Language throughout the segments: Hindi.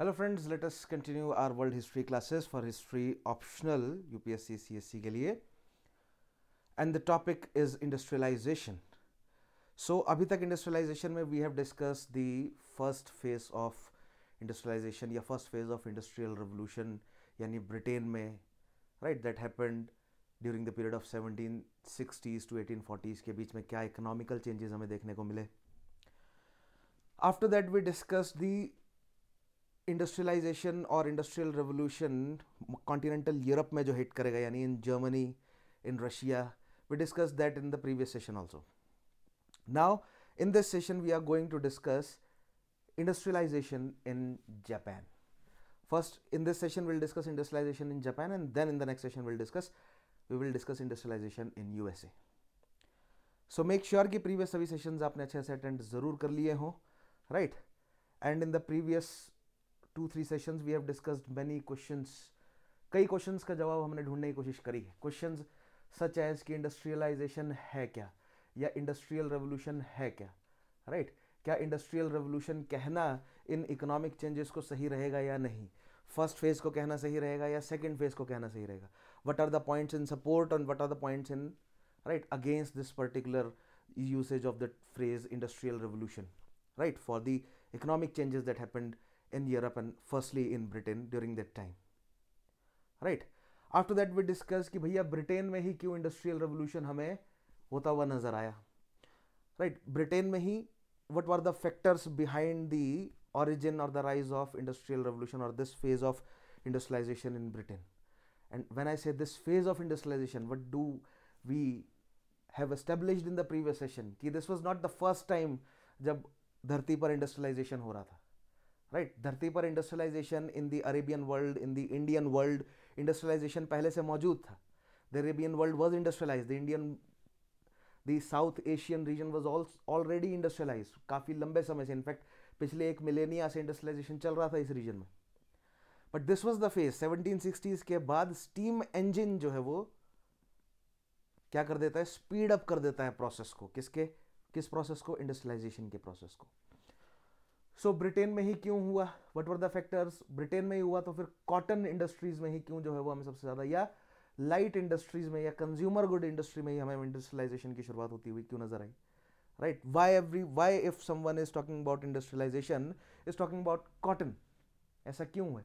Hello friends, let us continue our world history classes for history optional UPSC CSC के लिए and the topic is industrialization. So अभी तक industrialization में we have discussed the first phase of industrialization या first phase of industrial revolution यानी ब्रिटेन में right that happened during the period of 1760s to 1840s के बीच में क्या economical changes हमें देखने को मिले. After that we discussed the industrialisation और इंडस्ट्रियल रेवोल्यूशन कॉन्टिनेंटल यूरोप में जो हिट करेगा यानी in Germany in Russia we discuss that in the previous session also. Now in this session we are going to discuss industrialisation in Japan. First, in this session, we'll discuss industrialization in Japan, and then in the next session, we will discuss industrialization in USA. So make sure कि previous सभी sessions आपने अच्छे से attend ज़रूर कर लिए हों, right? And in the previous 2-3 sessions we have discussed many questions. कई क्वेश्चंस का जवाब हमने ढूंढने की कोशिश करी है. क्वेश्चंस सच एज कि इंडस्ट्रियलाइजेशन है क्या या इंडस्ट्रियल रेवोल्यूशन है क्या, राइट? क्या इंडस्ट्रियल रेवोल्यूशन कहना इन इकोनॉमिक चेंजेस को सही रहेगा या नहीं? फर्स्ट फेज को कहना सही रहेगा या सेकेंड फेज को कहना सही रहेगा? What are the points in support and what are the points in right against this particular usage of the phrase industrial revolution, right, for the economic changes that happened in Europe and firstly in Britain during that time, right? After that we discussed कि भैया ब्रिटेन में ही क्यों इंडस्ट्रियल रेवोल्यूशन हमें होता हुआ नजर आया, right? ब्रिटेन में ही what were the factors behind the origin or the rise of industrial revolution or this phase of industrialization in Britain? And when I say this phase of industrialization, what do we have established in the previous session कि this was not the first time जब धरती पर इंडस्ट्रियलाइजेशन हो रहा था, राइट? धरती पर industrialisation in the Arabian world, in the Indian world industrialisation पहले से मौजूद था. The Arabian world was industrialised, the South Asian region was already industrialised काफ़ी लंबे समय से. इनफैक्ट पिछले एक मिलेनिया से इंडस्ट्रियलाइजेशन चल रहा था इस रीजन में. But this was the phase 1760s के बाद स्टीम इंजन जो है वो क्या कर देता है, स्पीड अप कर देता है प्रोसेस को. किस प्रोसेस को? इंडस्ट्रियलाइजेशन के प्रोसेस को. सो ब्रिटेन में ही क्यों हुआ? What were the factors? Britain में ही हुआ तो फिर कॉटन इंडस्ट्रीज में ही क्यों जो है वो हमें सबसे ज्यादा, या लाइट इंडस्ट्रीज में या कंज्यूमर गुड इंडस्ट्री में ही हमें इंडस्ट्रियलाइजेशन की शुरुआत होती हुई क्यों नजर आई, right? Why if someone is talking about industrialisation is talking about cotton, ऐसा क्यों है?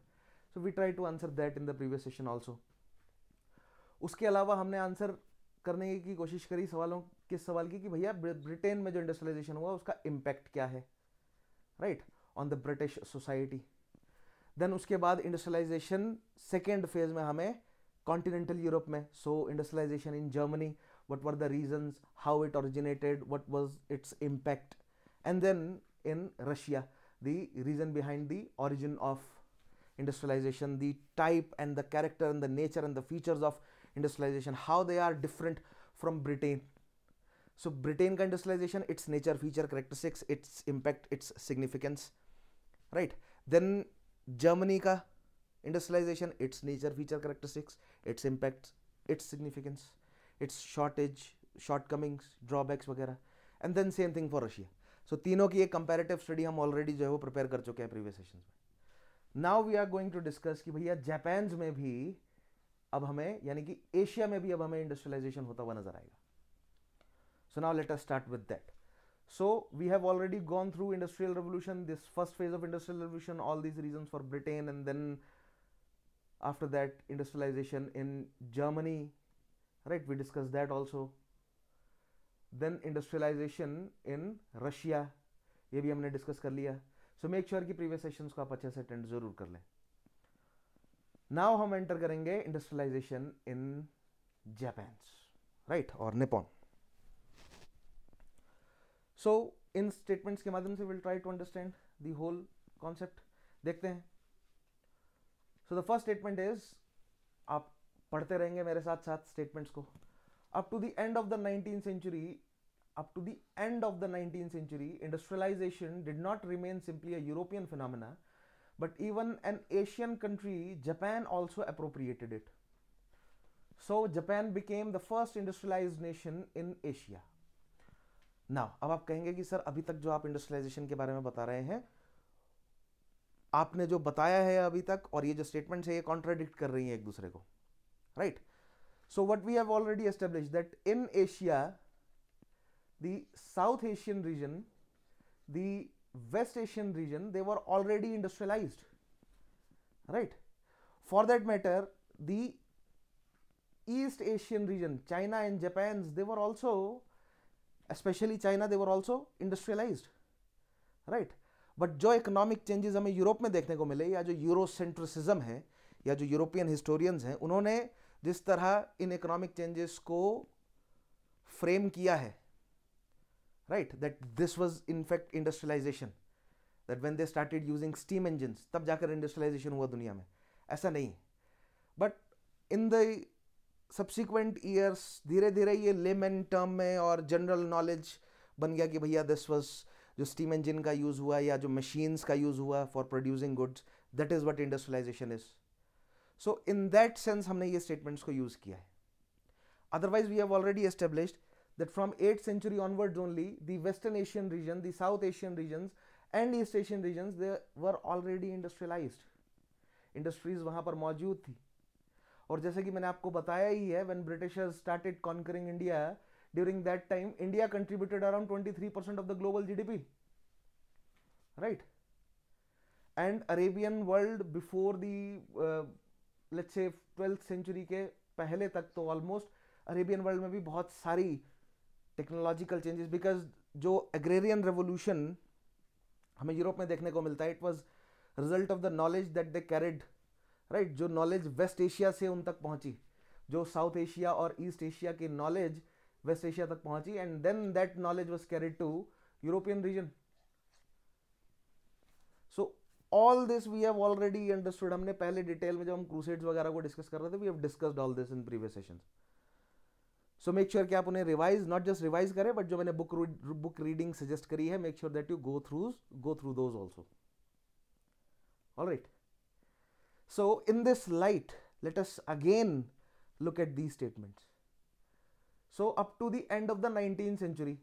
So we try to answer that in the previous session also. उसके अलावा हमने आंसर करने की कोशिश करी सवालों किस सवाल की कि भैया ब्रिटेन में जो इंडस्ट्रियलाइजेशन हुआ उसका इम्पैक्ट क्या है, right, on the British society. Then उसके बाद इंडस्ट्रियलाइजेशन सेकेंड फेज में हमें कॉन्टिनेंटल यूरोप में. So industrialisation in Germany, what were the reasons, how it originated, what was its impact. And then in Russia the reason behind the origin of industrialization, the type and the character and the nature and the features of industrialization, how they are different from Britain. So Britain का industrialization, its nature, feature, characteristics, its impact, its significance, right? Then Germany का industrialization, its nature, feature, characteristics, its impact, its significance, its shortage, shortcomings, drawbacks वगैरह. And then same thing for Russia. So तीनों की एक comparative study हम already जो है वो prepare कर चुके हैं previous sessions में. Now we are going to discuss कि भैया जापान में भी अब हमें, यानी कि एशिया में भी अब हमें इंडस्ट्रियलाइजेशन होता हुआ नजर आएगा. So now let us start with that. So we have already gone through industrial revolution, this first phase of industrial revolution, all these reasons for Britain, and then after that industrialisation in Germany, right, we discuss that also. Then industrialisation in Russia, ये भी हमने डिस्कस कर लिया. सो मेक श्योर कि प्रीवियस सेशंस को आप अच्छे से अटेंड जरूर कर लें. नाउ हम एंटर करेंगे इंडस्ट्रियलाइजेशन इन जापान, राइट, और निपॉन. सो इन स्टेटमेंट्स के माध्यम से will try to understand the whole concept. देखते हैं. So the first statement is, आप पढ़ते रहेंगे मेरे साथ साथ स्टेटमेंट्स को. Up to the end of the 19th century, up to the end of the 19th century, industrialization did not remain simply a European phenomena, but even an Asian country, Japan, also appropriated it. So Japan became the first industrialized nation in Asia. Now, अब आप कहेंगे कि सर अभी तक जो आप इंडस्ट्रियलाइजेशन के बारे में बता रहे हैं आपने जो बताया है अभी तक और ये जो स्टेटमेंट्स है ये कॉन्ट्राडिक्ट कर रही हैं एक दूसरे को, right? So what we have already established that in Asia the South Asian region, the West Asian region, they were already industrialized, right? For that matter, the East Asian region, China and Japan, they were also, especially China, they were also industrialized, right? But जो इकोनॉमिक चेंजेस हमें यूरोप में देखने को मिले, या जो यूरोसेंट्रिसिज्म है, या जो यूरोपियन हिस्टोरियंस हैं, उन्होंने जिस तरह इन इकोनॉमिक चेंजेस को फ्रेम किया है, right, that this was in fact industrialization, that when they started using steam engines तब जाकर industrialization हुआ दुनिया में, ऐसा नहीं. but in the subsequent years धीरे धीरे ये लेमन टर्म में और जनरल नॉलेज बन गया कि भैया this was जो steam engine का यूज़ हुआ या जो machines का यूज़ हुआ for producing goods, that is what industrialization is. so in that sense हमने ये statements को यूज़ किया है. otherwise we have already established that from 8th century onwards only, the Western Asian region, the South Asian regions and East Asian regions, they were already industrialized. Industries वहाँ पर मौजूद थी. और जैसे कि मैंने आपको बताया ही है, when Britishers started conquering India, during that time, India contributed around 23% of the global GDP. Right? And Arabian world before the, let's say 12th century के पहले तक तो almost Arabian world में भी बहुत सारी टेक्नोलॉजिकल चेंजेस, बिकॉज जो एग्रेरियन रेवोल्यूशन हमें यूरोप में देखने को मिलता है, it was result of the knowledge that they carried, right? जो नॉलेज वेस्ट एशिया से उन तक पहुंची, जो साउथ एशिया और ईस्ट एशिया की नॉलेज वेस्ट एशिया तक पहुंची, and then that knowledge was carried to European region. So all this we have already understood. हमने पहले डिटेल में जब हम क्रूसेड्स वगैरह को डिस्कस कर रहे थे, we have discussed all this in previous sessions. So make sure कि आप उन्हें रिवाइज, नॉट जस्ट रिवाइज करें, बट जो मैंने बुक रीडिंग सजेस्ट करी है, make sure that you go through those also. Alright, so in this light let us again look at these statements. So up to the end of the 19th century,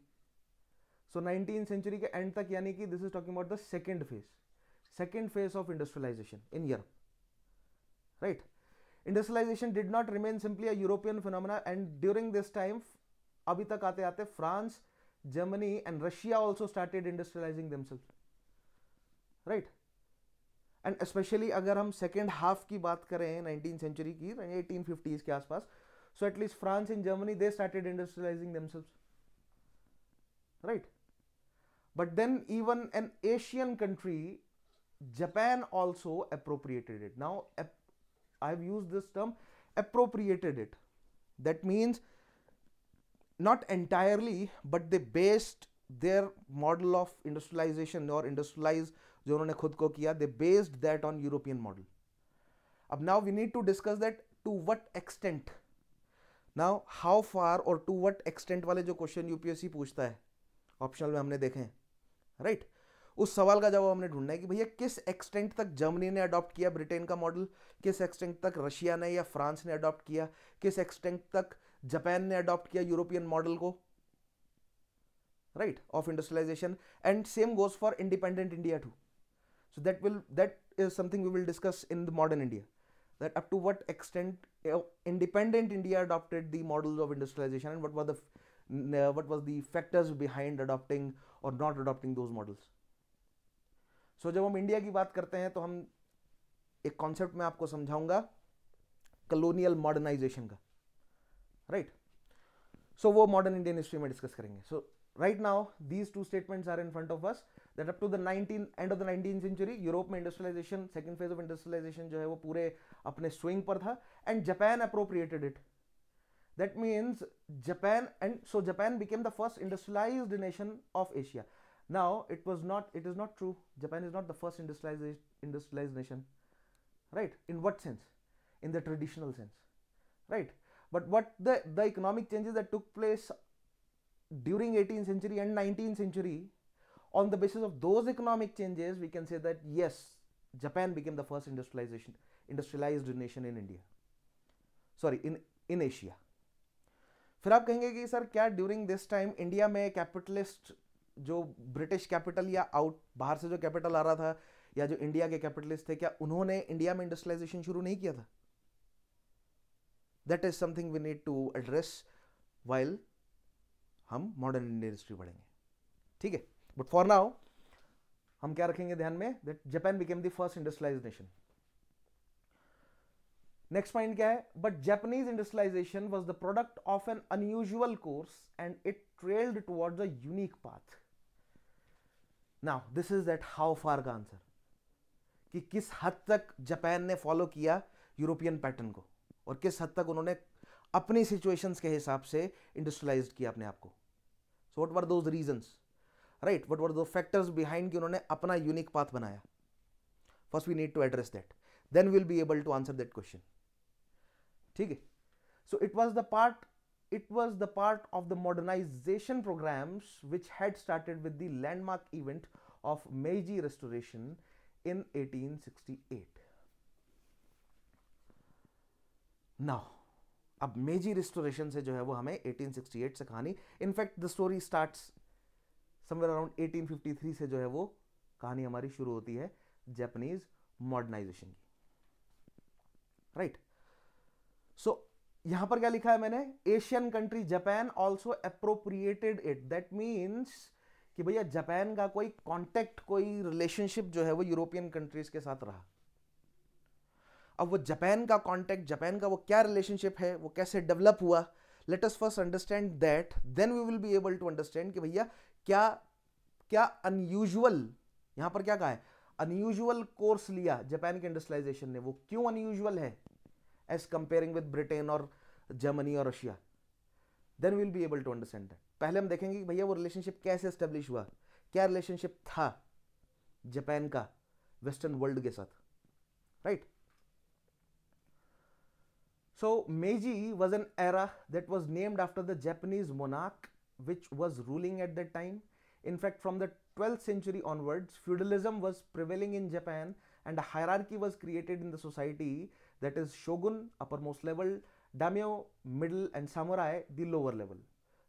so 19th century के एंड तक, यानी कि this is talking about the second phase of industrialisation in Europe, right? Industrialization did not remain simply a European phenomena, and during this time, अभी तक आते आते France, Germany and Russia also started industrializing themselves, right? And especially अगर हम second half की बात करें 19th century की, 1850s के आसपास, so at least France and Germany, they started industrializing themselves, right? But then even an Asian country, Japan also appropriated it. Now I've used this term, appropriated it. That means not entirely, but they based their model of industrialization or industrialize जो उन्होंने खुद को किया, they based that on European model. अब now we need to discuss that to what extent. Now how far or to what extent वाले जो क्वेश्चन यूपीएससी पूछता है, ऑप्शनल में हमने देखे हैं, राइट? उस सवाल का जवाब हमने ढूंढना है कि भैया किस एक्सटेंट तक जर्मनी ने अडॉप्ट किया ब्रिटेन का मॉडल, किस एक्सटेंट तक रशिया ने या फ्रांस ने अडॉप्ट किया, किस एक्सटेंट तक जापान ने अडॉप्ट किया यूरोपियन मॉडल को, right, of industrialisation. And same goes for independent India too. So that is something we will discuss in the modern India, that up to what extent independent India adopted the models of industrialization, and what was the factors behind adopting or not adopting those models. So जब हम इंडिया की बात करते हैं तो हम एक कॉन्सेप्ट में आपको समझाऊंगा कलोनियल मॉडर्नाइजेशन का, राइट? सो वो मॉडर्न इंडियन हिस्ट्री में डिस्कस करेंगे. सो right now these two statements are in front of us, that up to the end of the 19th century Europe में industrialisation, second phase of industrialisation जो है वो पूरे अपने स्विंग पर था, and Japan appropriated it. That means Japan, and so Japan became the first industrialized nation of Asia. Now it is not true. Japan is not the first industrialized nation, right? In what sense? In the traditional sense, right? But what the economic changes that took place during 18th century and 19th century, on the basis of those economic changes, we can say that yes, Japan became the first industrialized nation in India. Sorry, in Asia. फिर आप कहेंगे कि सर क्या ड्यूरिंग दिस टाइम इंडिया में कैपिटलिस्ट जो ब्रिटिश कैपिटल या बाहर से जो कैपिटल आ रहा था, या जो इंडिया के कैपिटलिस्ट थे, क्या उन्होंने इंडिया में इंडस्ट्रियलाइजेशन शुरू नहीं किया था? That is something we need to address while हम मॉडर्न इंडियन हिस्ट्री पढ़ेंगे, ठीक है? बट फॉर नाउ हम क्या रखेंगे ध्यान में, that Japan became the first industrialised nation. Next point क्या है, but Japanese industrialisation was the product of an unusual course and it trailed towards a unique path. Now this is that how far का आंसर, कि किस हद तक जापान ने फॉलो किया यूरोपियन पैटर्न को और किस हद तक उन्होंने अपनी सिचुएशंस के हिसाब से इंडस्ट्रियलाइज किया अपने आप को। So what were those reasons, right, what were those factors behind कि उन्होंने अपना यूनिक पाथ बनाया? First we need to address that, then will be able to answer that question, ठीक है? So it was the part of the modernisation programmes which had started with the landmark event of Meiji restoration in 1868. Now, अब मेजी रिस्टोरेशन से जो है वो हमें 1868 से कहानी, in fact the story starts somewhere around 1853 से जो है वो कहानी हमारी शुरू होती है जापानीज मॉडर्नाइजेशन की, राइट? सो यहां पर क्या लिखा है मैंने, Asian country Japan also appropriated it. That means कि भैया जापान का कोई कांटेक्ट, कोई रिलेशनशिप जो है वो यूरोपियन कंट्रीज के साथ रहा। अब वो जापान का कांटेक्ट, जापान का वो क्या रिलेशनशिप है, वो कैसे डेवलप हुआ, let us first understand that, then we will be able to understand कि भैया क्या क्या अनयूजुअल, यहां पर क्या कहा है, अनयूजुअल कोर्स लिया जापान के इंडस्ट्रियलाइजेशन ने। वो क्यों अनयूजुअल है एज कंपेयरिंग विद ब्रिटेन और जर्मनी और Russia? Then we will be able to understand that. पहले हम देखेंगे कि भैया वो रिलेशनशिप कैसे एस्टेब्लिश हुआ, क्या रिलेशनशिप था जापान का वेस्टर्न वर्ल्ड के साथ, राइट? सो मेजी was an era that was named after the Japanese monarch which was ruling at that time. In fact, from the 12th century onwards, feudalism was prevailing in Japan and a hierarchy was created in the society, that is shogun, uppermost level, daimyo, middle, and samurai, the lower level,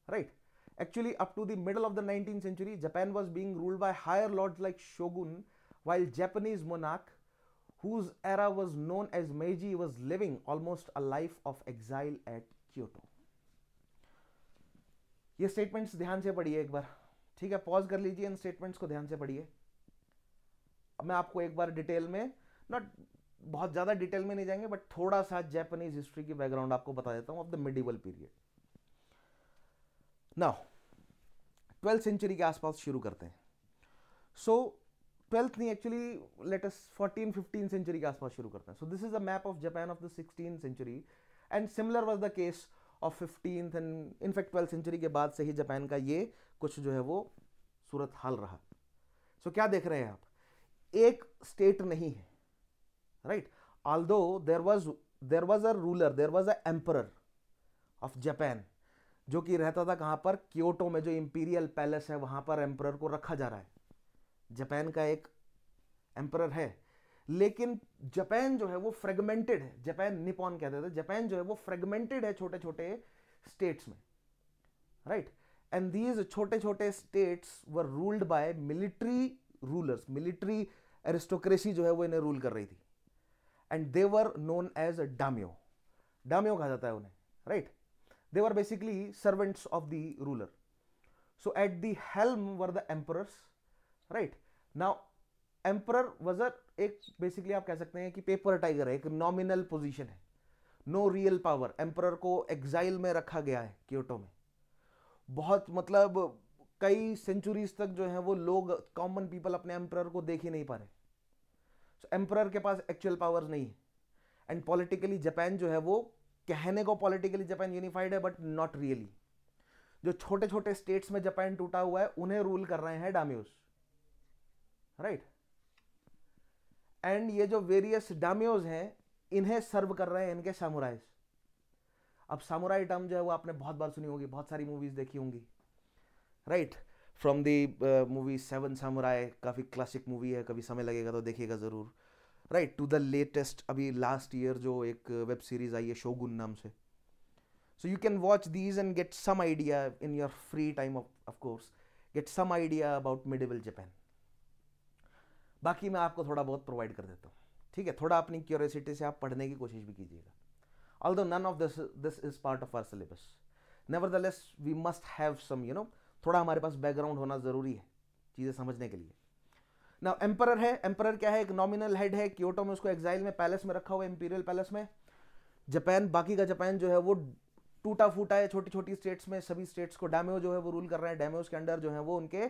right? Actually, up to the middle of the 19th century, Japan was being ruled by higher lords like shogun, while Japanese monarch, whose era was known as Meiji, was living almost a life of exile at Kyoto. ये स्टेटमेंट्स ध्यान से पढ़िए एक बार, ठीक है? पॉज कर लीजिए, इन स्टेटमेंट्स को ध्यान से पढ़िए। अब मैं आपको एक बार डिटेल में, नॉट बहुत ज़्यादा डिटेल में नहीं जाएंगे, बट थोड़ा सा जापानीज हिस्ट्री की बैकग्राउंड आपको बता देता हूँ of the medieval period. Now 12th century के आसपास शुरू करते हैं। सो 12th नहीं, एक्चुअली लेट अस 14-15 सेंचुरी के आसपास शुरू करते हैं। So this is a map of Japan of the 16th century and similar was the case of 15th and in fact 12th century के बाद से ही जापान का ये कुछ जो है वो सूरत हाल रहा। सो क्या देख रहे हैं आप, एक स्टेट नहीं है, right? Although there was a ruler, there was an emperor of Japan, जो कि रहता था कहां पर, क्योटो में जो इंपीरियल पैलेस है वहां पर एम्परर को रखा जा रहा है। जापान का एक एम्परर है, लेकिन जापान जो है वो फ्रेगमेंटेड है। जापान निपॉन कहते थे, जापान जो है वो फ्रेगमेंटेड है छोटे छोटे स्टेट्स में, राइट? एंड दीज छोटे छोटे states were ruled by military rulers, military aristocracy जो है वो इन्हें रूल कर रही थी, and they were known as daimyo, daimyo कहा जाता है उन्हें, right? They were basically servants of the ruler. So at the helm were the emperors, right? Now emperor was एक basically आप कह सकते हैं कि पेपर टाइगर है, एक नॉमिनल पोजीशन है, नो रियल पावर। एम्परर को एग्जाइल में रखा गया है क्योटो में। बहुत मतलब कई सेंचुरीज तक जो है वो लोग, कॉमन पीपल अपने एम्परर को देख ही नहीं पा रहे। सो एम्परर के पास एक्चुअल पावर्स नहीं है, एंड पॉलिटिकली जापान जो है वो, कहने को पॉलिटिकली जापान यूनिफाइड है बट नॉट रियली। जो छोटे छोटे स्टेट्स में जापान टूटा हुआ है उन्हें रूल कर रहे हैं डाम्योस, राइट? एंड ये जो वेरियस डाम्योस हैं इन्हें सर्व कर रहे हैं इनके सामुराइज। अब सामुराई टर्म जो है वो आपने बहुत बार सुनी होगी, बहुत सारी मूवीज देखी होंगी, right? From the movie 7 samurai, काफी क्लासिक मूवी है, कभी समय लगेगा तो देखिएगा जरूर, राइट? टू द लेटेस्ट अभी लास्ट ईयर जो एक वेब सीरीज आई है शोगुन नाम से। So you can watch these and get some idea in your free time, of course get some idea about medieval Japan. बाकी मैं आपको थोड़ा बहुत प्रोवाइड कर देता हूँ, ठीक है? थोड़ा अपनी क्यूरियोसिटी से आप पढ़ने की कोशिश भी कीजिएगा। Although none of this is part of our syllabus, nevertheless we must have some, थोड़ा हमारे पास बैकग्राउंड होना ज़रूरी है चीज़ें समझने के लिए। ना एम्परर है, एम्परर क्या है? एक नॉमिनल हेड है। क्योटो में उसको एग्जाइल में पैलेस में रखा हुआ है, इंपीरियल पैलेस में। जापान, बाकी का जापान जो है वो टूटा फूटा है, छोटी छोटी स्टेट्स में, सभी स्टेट्स को डैम्यो जो है वो रूल कर रहे हैं। डैम्योस के अंडर जो है वो उनके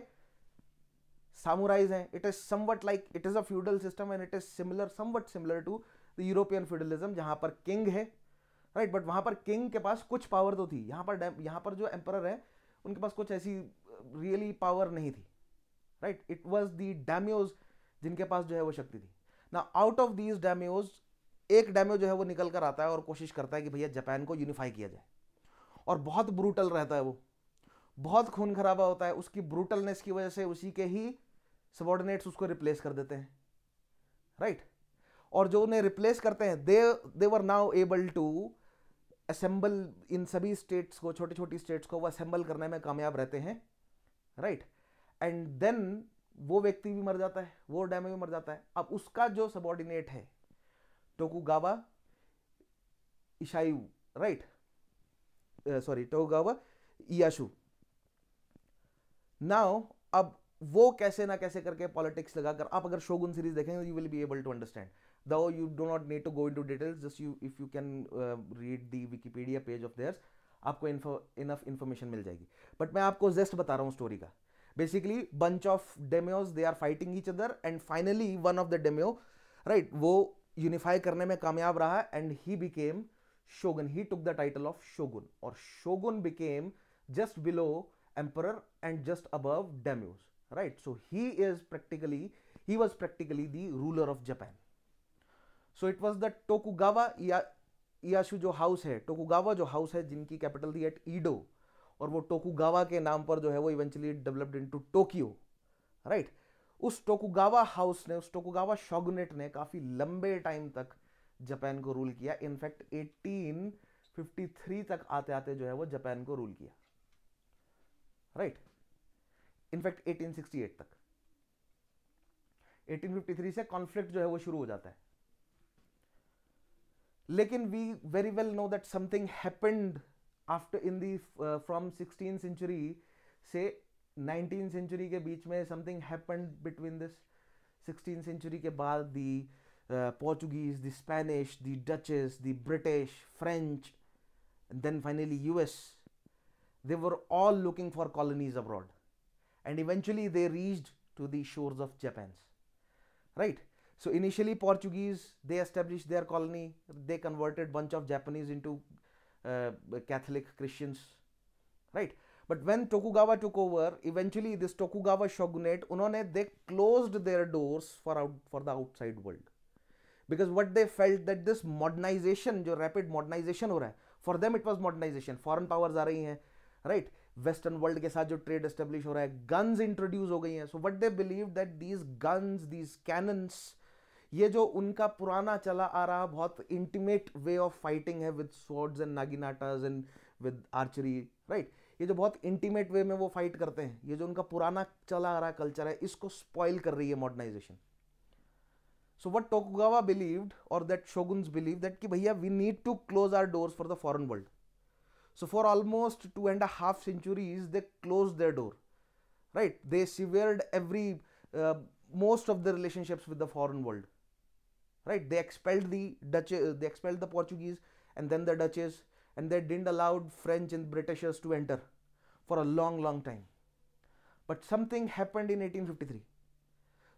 सामुराइज हैं। It is somewhat like, it is a feudal system and it is similar, somewhat similar to the European feudalism, जहां पर किंग है, राइट? बट वहां पर किंग के पास कुछ पावर तो थी, यहाँ पर जो एम्परर है उनके पास कुछ ऐसी रियली पावर नहीं थी, राइट? इट वॉज दी डैम्योज जिनके पास जो है वो शक्ति थी ना। आउट ऑफ दीज डैम्योज एक डैम्यो जो है वो निकल कर आता है और कोशिश करता है कि भैया जापान को यूनिफाई किया जाए, और बहुत ब्रूटल रहता है वो, बहुत खून खराबा होता है। उसकी ब्रूटलनेस की वजह से उसी के ही सबॉर्डिनेट्स उसको रिप्लेस कर देते हैं, राइट? और जो उन्हें रिप्लेस करते हैं, they were now able to assemble in सभी स्टेट्स को, छोटी छोटी स्टेट्स को वो असेंबल करने में कामयाब रहते हैं, राइट? एंड देन वो व्यक्ति भी मर जाता है, वो डैम्यो भी मर जाता है। अब उसका जो सबॉर्डिनेट है Tokugawa Ieyasu, right, sorry Tokugawa Ieyasu, now अब वो कैसे ना कैसे करके पॉलिटिक्स लगाकर, आप अगर शोगुन सीरीज देखेंगे you will be able to understand, though you do not need to go into details, just if you can read the Wikipedia page of theirs, आपको enough information मिल जाएगी। बट मैं आपको जस्ट बता रहा हूँ स्टोरी का। Basically bunch of daimyos, they are fighting each other and finally one of the daimyo, right, वो यूनिफाई करने में कामयाब रहा and he became shogun, he took the title of shogun, और shogun became just below emperor and just above daimyos, right? So he was practically the ruler of Japan. So it was the Tokugawa Ieyasu जो हाउस है, टोकुगावा जो हाउस है जिनकी कैपिटल थी एट ईडो, और वो टोकुगावा के नाम पर जो है वो eventually developed into Tokyo, right? उस टोकुगावा हाउस ने, उस टोकुगावा शॉगुनेट ने काफी लंबे टाइम तक जापान को रूल किया। इनफैक्ट 1853 तक आते आते जो है वो जापान को रूल किया, राइट? इनफैक्ट 1868 तक, 1853 से कॉन्फ्लिक्ट जो है वो शुरू हो जाता है। लेकिन we very well know that something happened after in the from 16th century से 19th सेंचुरी के बीच में, something happened between this 16th century के बाद the Portuguese, the Spanish, the Dutches, the British, French, then finally US, they were all looking for colonies abroad and eventually they reached to the shores of Japan, right? So initially Portuguese, they established their colony, they converted bunch of Japanese into Catholic Christians, right? But when Tokugawa took over, eventually this Tokugawa shogunate, unhone, they closed their doors for the outside world, because what they felt that this modernization, जो rapid modernization हो रहा है, for them it was modernization, foreign powers आ रही हैं, राइट? वेस्टर्न वर्ल्ड के साथ जो ट्रेड एस्टेब्लिश हो रहा है, गन्स इंट्रोड्यूस हो गई हैं। So what they believe that these guns, these cannons, ये जो उनका पुराना चला आ रहा बहुत इंटीमेट वे ऑफ फाइटिंग है with swords and naginatas and with archery, right? ये जो बहुत इंटीमेट वे में वो फाइट करते हैं, ये जो उनका पुराना चला आ रहा कल्चर है, इसको स्पॉइल कर रही है modernisation. So what Tokugawa believed, और दैट शोगुन्स बिलीव दैट कि भैया we need to close our doors for the foreign world. So for almost 2.5 centuries, they closed their door, right? They severed most of the relationships with the foreign world, right? They expelled the Dutch, they expelled the Portuguese, and then the Dutches, and they didn't allow French and Britishers to enter for a long, long time. But something happened in 1853.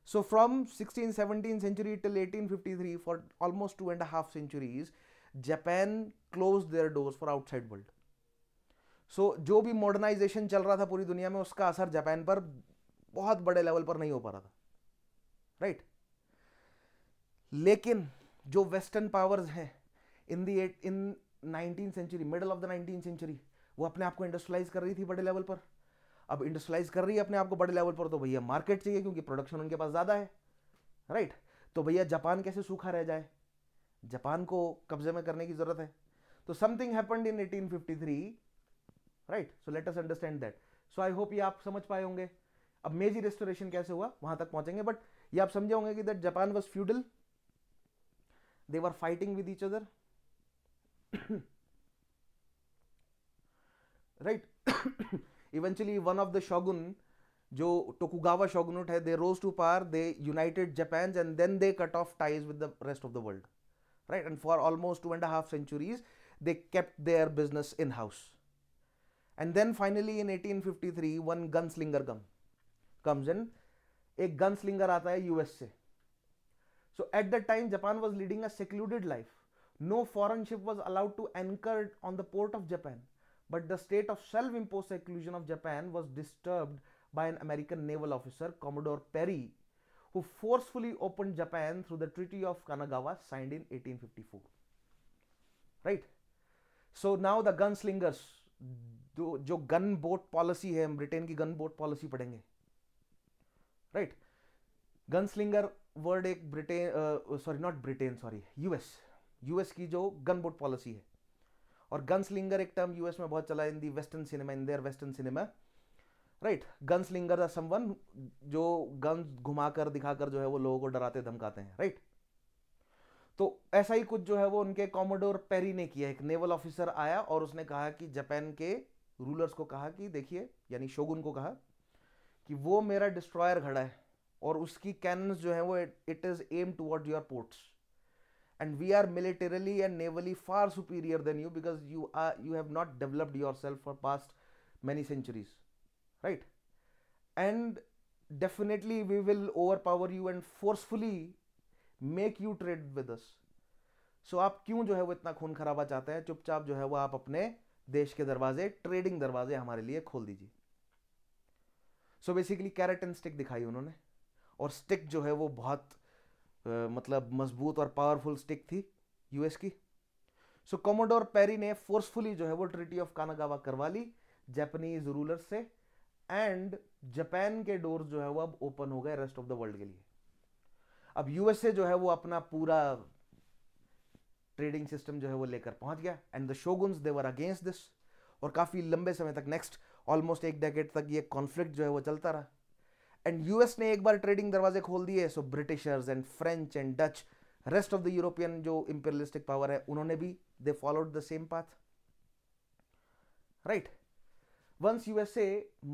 So from 16th, 17th century till 1853, for almost 2.5 centuries, Japan closed their doors for outside world. सो जो भी मॉडर्नाइजेशन चल रहा था पूरी दुनिया में, उसका असर जापान पर बहुत बड़े लेवल पर नहीं हो पा रहा था, राइट? लेकिन जो वेस्टर्न पावर्स हैं in 19th century, middle of the 19th century, वो अपने आप को इंडस्ट्रियलाइज कर रही थी बड़े लेवल पर। अब इंडस्ट्रियलाइज कर रही है अपने आप को बड़े लेवल पर, तो भैया मार्केट चाहिए क्योंकि प्रोडक्शन उनके पास ज्यादा है, राइट? तो भैया जापान कैसे सूखा रह जाए, जापान को कब्जे में करने की जरूरत है। तो something happened in 1853, right? So let us understand that. So I hope ये आप समझ पाए होंगे। अब मेजी रेस्टोरेशन कैसे हुआ वहां तक पहुंचेंगे, बट ये आप समझे होंगे कि that Japan was feudal, they were fighting with each other, right. Eventually one of the shogun, जो टोकुगावा शोगुनेट है, they rose to power, they united Japan and then they cut off ties with the rest of the world, right? And for almost 2.5 centuries they kept their business in house. And then finally in 1853 one gunslinger comes in. एक gunslinger आता है यूएस से. So at that time Japan was leading a secluded life. No foreign ship was allowed to anchor on the port of Japan, but the state of self-imposed seclusion of Japan was disturbed by an American naval officer, Commodore Perry, who forcefully opened Japan through the Treaty of Kanagawa signed in 1854. Right? So now the gunslingers, जो गन बोट पॉलिसी है, हम ब्रिटेन की गन बोट पॉलिसी पढ़ेंगे, राइट? गनस्लिंगर वर्ड एक यूएस की जो गन बोट पॉलिसी है, और गनस्लिंगर एक टर्म यूएस में बहुत चला in the western cinema, in their western cinema, right? Gunslinger or someone जो गन घुमाकर दिखाकर जो है वो लोगों को डराते धमकाते हैं, राइट? तो ऐसा ही कुछ जो है वो उनके कॉमोडोर पेरी ने किया. एक नेवल ऑफिसर आया और उसने कहा कि जापान के रूलर्स को कहा कि देखिए, यानी शोगुन को कहा कि वो मेरा डिस्ट्रॉयर खड़ा है और उसकी कैनन्स जो है वो it is aim toward your ports, and we are militarily and navally far superior than you because you have not developed yourself for past many centuries, right? And definitely we will overpower you and forcefully make you trade with us. So आप क्यों जो है वो इतना खून खराबा चाहते हैं? चुपचाप जो है वो आप अपने देश के दरवाजे, ट्रेडिंग दरवाजे हमारे लिए खोल दीजिए. So basically carrot and stick दिखाई उन्होंने, और स्टिक जो है वो बहुत मतलब मजबूत और पावरफुल स्टिक थी यूएस की. सो कॉमोडोर पेरी ने फोर्सफुली जो है वो ट्रीटी ऑफ कानागावा करवा ली जापानीज रूलर से, एंड जापान के डोर्स जो है वो अब ओपन हो गए रेस्ट ऑफ द वर्ल्ड के लिए. अब यूएसए जो है वो अपना पूरा ट्रेडिंग सिस्टम जो है वो लेकर पहुंच गया, and the shoguns they were against this, और काफी लंबे समय तक, नेक्स्ट ऑलमोस्ट एक डेकेड तक ये कॉन्फ्लिक्ट जो है वो चलता रहा. एंड यूएस ने एक बार ट्रेडिंग दरवाजे खोल दिए, so Britishers and French and Dutch, rest of the European जो इंपीरियलिस्टिक पावर है, उन्होंने भी they followed the same path, right? Once USA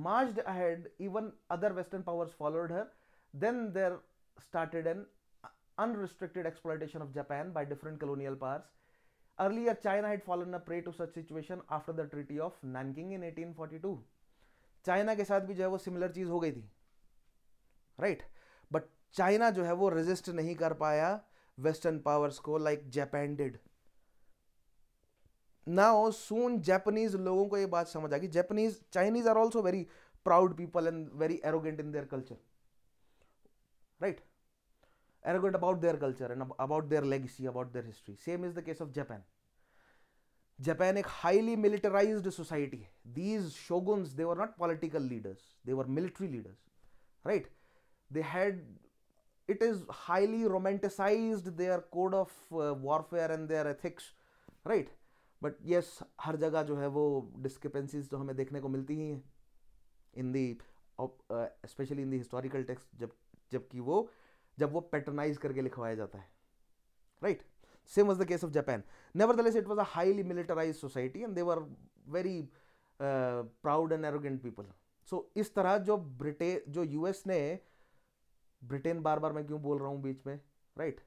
marched ahead, even other Western powers followed her. Then there started an unrestricted exploitation of Japan by different colonial powers. Earlier, China had fallen a prey to such situation after the Treaty of Nanking in 1842. China के साथ भी जो है वो सिमिलर चीज हो गई थी, राइट? बट चाइना जो है वो रेजिस्ट नहीं कर पाया वेस्टर्न पावर्स को like Japan did. Now soon Japanese लोगों को ये बात समझ आ गई. Chinese are also very proud people and very arrogant in their culture, right? Arrogant about their culture and about their legacy, about their history. Same is the case of Japan. Japan एक हाईली मिलिटराइज्ड सोसाइटी है. These shoguns, they were not political leaders, they were military leaders, right? They had, it is highly romanticized their code of warfare and their ethics, right? But yes, हर जगह जो है वो डिस्क्रिपेंसीज तो हमें देखने को मिलती ही हैं in the, specially in the historical text, जब वो पैटर्नाइज करके लिखवाया जाता है, right? Same was the case of Japan. Nevertheless it was a highly militarised society and they were very proud and arrogant people. So इस तरह जो यूएस ने, ब्रिटेन बार बार मैं क्यों बोल रहा हूँ बीच में, राइट?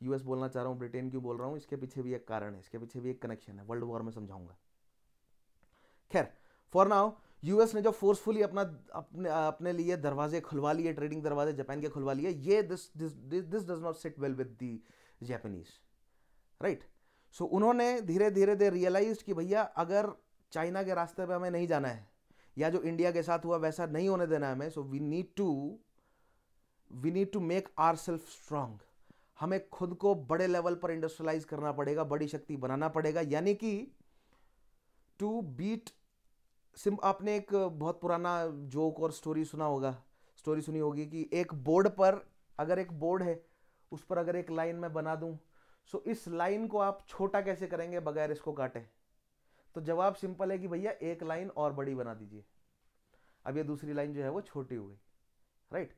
यूएस बोलना चाह रहा हूँ, ब्रिटेन क्यों बोल रहा हूँ, इसके पीछे भी एक कारण है, इसके पीछे भी एक कनेक्शन है, वर्ल्ड वॉर में समझाऊंगा. खैर, फॉर नाउ यूएस ने जो फोर्सफुली अपने लिए दरवाजे खुलवा लिए, ट्रेडिंग दरवाजे जापान के खुलवा लिए, ये this does not sit well with the Japanese, right? So उन्होंने धीरे धीरे दे रियलाइज्ड कि भैया अगर चाइना के रास्ते पे हमें नहीं जाना है, या जो इंडिया के साथ हुआ वैसा नहीं होने देना है हमें, so we need to make ourself strong. हमें खुद को बड़े लेवल पर इंडस्ट्रियलाइज करना पड़ेगा, बड़ी शक्ति बनाना पड़ेगा, यानी कि टू बीट. आपने एक बहुत पुराना जोक और स्टोरी सुनी होगी कि एक बोर्ड पर, अगर एक बोर्ड है उस पर अगर एक लाइन मैं बना दूं, सो इस लाइन को आप छोटा कैसे करेंगे बगैर इसको काटे? तो जवाब सिंपल है कि भैया एक लाइन और बड़ी बना दीजिए. अब ये दूसरी लाइन जो है वो छोटी हो गई, राइट?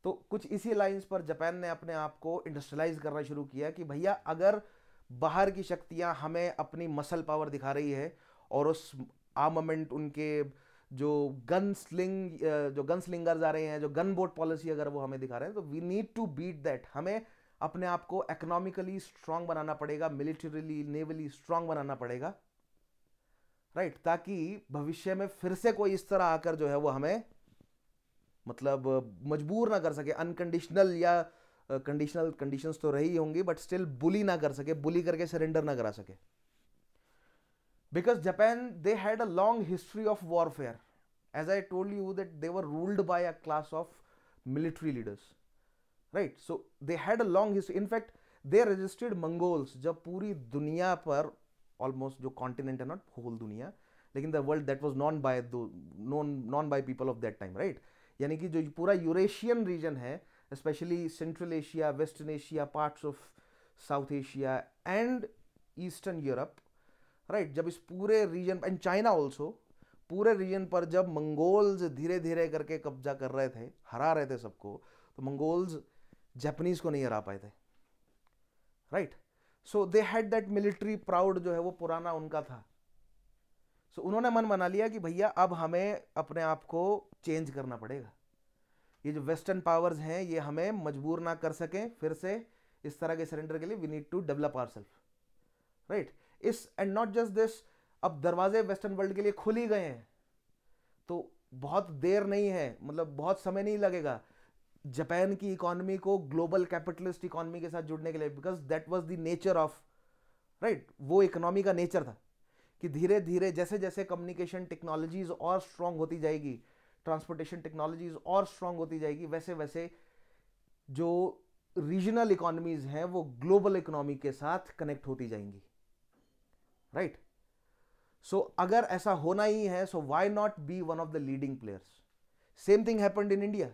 तो कुछ इसी लाइंस पर जापान ने अपने आप को इंडस्ट्रियलाइज करना शुरू किया कि भैया अगर बाहर की शक्तियां हमें अपनी मसल पावर दिखा रही है और उस आर्मामेंट उनके जो गन स्लिंगर्स आ रहे हैं, जो गन बोट पॉलिसी अगर वो हमें दिखा रहे हैं, तो we need to beat that. हमें अपने आप को इकोनॉमिकली स्ट्रांग बनाना पड़ेगा, मिलिटरीली नेवली स्ट्रांग बनाना पड़ेगा, राइट, ताकि भविष्य में फिर से कोई इस तरह आकर जो है वो हमें मतलब मजबूर ना कर सके, अनकंडीशनल या कंडीशनल कंडीशंस तो रही होंगी बट स्टिल बुली ना कर सके, बुली करके सरेंडर ना करा सके। Because Japan they had a long history of warfare, as I told you that they were ruled by a class of military leaders, right. So they had a long history. In fact they registered Mongols जब पूरी दुनिया पर, ऑलमोस्ट जो कॉन्टिनेंट है, नॉट होल दुनिया, लेकिन the world that was known by people of that time, right. यानी कि जो पूरा यूरेशियन रीजन है, specially central Asia, western Asia, parts of south Asia and eastern Europe, right, जब इस पूरे रीजन एंड चाइना ऑल्सो, पूरे रीजन पर जब मंगोल्स धीरे धीरे करके कब्जा कर रहे थे, हरा रहे थे सबको, तो मंगोल्स जापानीज को नहीं हरा पाए थे, right. So they had that military proud जो है वो पुराना उनका था। सो उन्होंने मन बना लिया कि भैया अब हमें अपने आप को चेंज करना पड़ेगा, ये जो वेस्टर्न पावर्स हैं ये हमें मजबूर ना कर सकें फिर से इस तरह के सरेंडर के लिए, we need to develop ourself, right. इस एंड नॉट जस्ट दिस, अब दरवाजे वेस्टर्न वर्ल्ड के लिए खुल ही गए हैं, तो बहुत देर नहीं है, मतलब बहुत समय नहीं लगेगा जापान की इकोनॉमी को ग्लोबल कैपिटलिस्ट इकोनॉमी के साथ जुड़ने के लिए, because that was the nature of, right, वो इकोनॉमी का नेचर था कि धीरे धीरे जैसे जैसे कम्युनिकेशन टेक्नोलॉजीज और स्ट्रांग होती जाएगी, ट्रांसपोर्टेशन टेक्नोलॉजीज और स्ट्रांग होती जाएगी, वैसे वैसे जो रीजनल इकोनॉमीज हैं वो ग्लोबल इकोनॉमी के साथ कनेक्ट होती जाएंगी, राइट। सो अगर ऐसा होना ही है, so why not be one of the leading players. Same thing happened in India.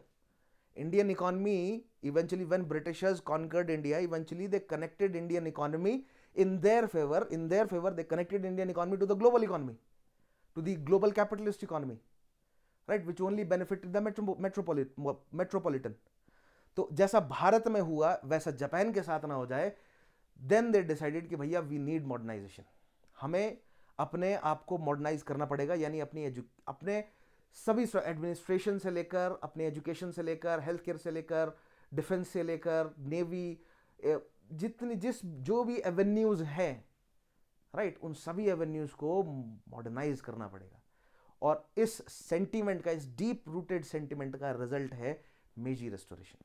Indian economy, eventually when Britishers conquered India, eventually they connected Indian economy in their favor. In their favor, they connected Indian economy to the global economy, to the global capitalist economy, right, which only benefited the metropolitan. तो जैसा भारत में हुआ वैसा जापान के साथ ना हो जाए, then they decided कि भैया we need modernization, हमें अपने आप को मॉडर्नाइज करना पड़ेगा, यानी अपने सभी एडमिनिस्ट्रेशन से लेकर, अपने एजुकेशन से लेकर, हेल्थ केयर से लेकर, डिफेंस से लेकर, नेवी, जो भी एवेन्यूज हैं, राइट, उन सभी एवेन्यूज को मॉडर्नाइज करना पड़ेगा। और इस सेंटीमेंट का, इस डीप रूटेड सेंटीमेंट का रिजल्ट है मेजी रेस्टोरेशन,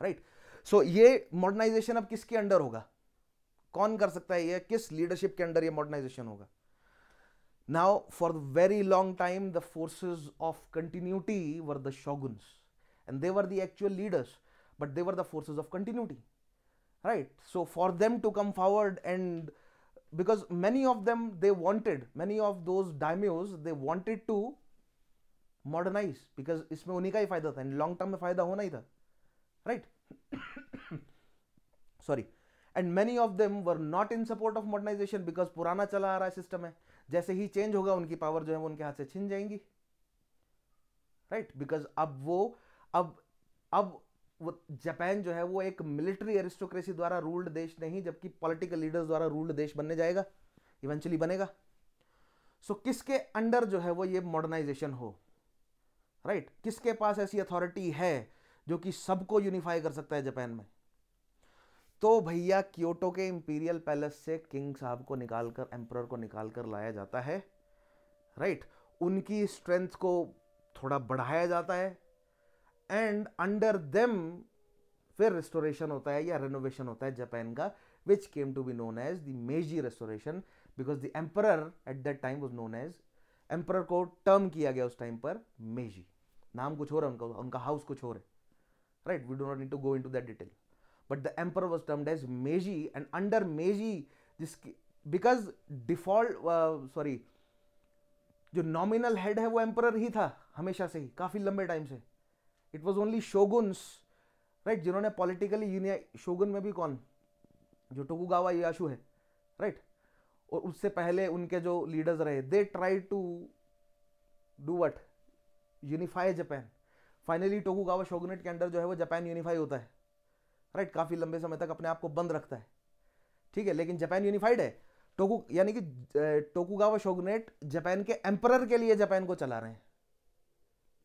राइट। सो ये मॉडर्नाइजेशन अब किसके अंडर होगा, कौन कर सकता है, ये किस लीडरशिप के अंडर ये मॉडर्नाइजेशन होगा। Now, for the very long time, the forces of continuity were the shoguns, and they were the actual leaders, but they were the forces of continuity, right? So, for them to come forward, and because many of them, many of those daimyos, they wanted to modernize, because इसमें उन्हीं का ही फायदा था, long term में फायदा होना ही था, right? Sorry. And many of them were not in support of modernization, because पुराना चला आ रहा है सिस्टम है, जैसे ही चेंज होगा उनकी पावर जो है वो उनके हाथ से छिन जाएंगी, राइट। बिकॉज अब वो जापान जो है वो एक मिलिट्री एरिस्टोक्रेसी द्वारा रूल्ड देश नहीं, जबकि पॉलिटिकल लीडर्स द्वारा रूल्ड देश बनने जाएगा, इवेंचुअली बनेगा। सो किसके अंडर जो है वो ये मॉडर्नाइजेशन हो, राइट, किसके पास ऐसी अथॉरिटी है जो कि सबको यूनिफाई कर सकता है जापान में। तो भैया क्योटो के इंपीरियल पैलेस से किंग साहब को निकालकर, एम्परर को निकालकर लाया जाता है, राइट, उनकी स्ट्रेंथ को थोड़ा बढ़ाया जाता है, एंड अंडर देम फिर रिस्टोरेशन होता है या रेनोवेशन होता है जापान का, which came to be known as the Meiji restoration, because the emperor at that time was known as, emperor को टर्म किया गया उस टाइम पर मेजी, नाम कुछ और है उनका हाउस कुछ और है, right, we do not need to go into that detail, but the emperor was termed as Meiji, and under Meiji, because default जो nominal head है वो emperor ही था हमेशा से ही, काफी लंबे टाइम से। it was only shoguns, right, जिन्होंने politically shogun में भी कौन, जो टोकुगावा इयाशु है, right, और उससे पहले उनके जो लीडर्स रहे, they tried to do what, unify Japan, finally Tokugawa shogunate के अंडर जो है वो जापान यूनिफाई होता है, राइट। काफी लंबे समय तक अपने आप को बंद रखता है, ठीक है, लेकिन जापान यूनिफाइड है। यानी कि टोकुगावा शोगुनेट जापान के एम्परर के लिए जापान को चला रहे हैं,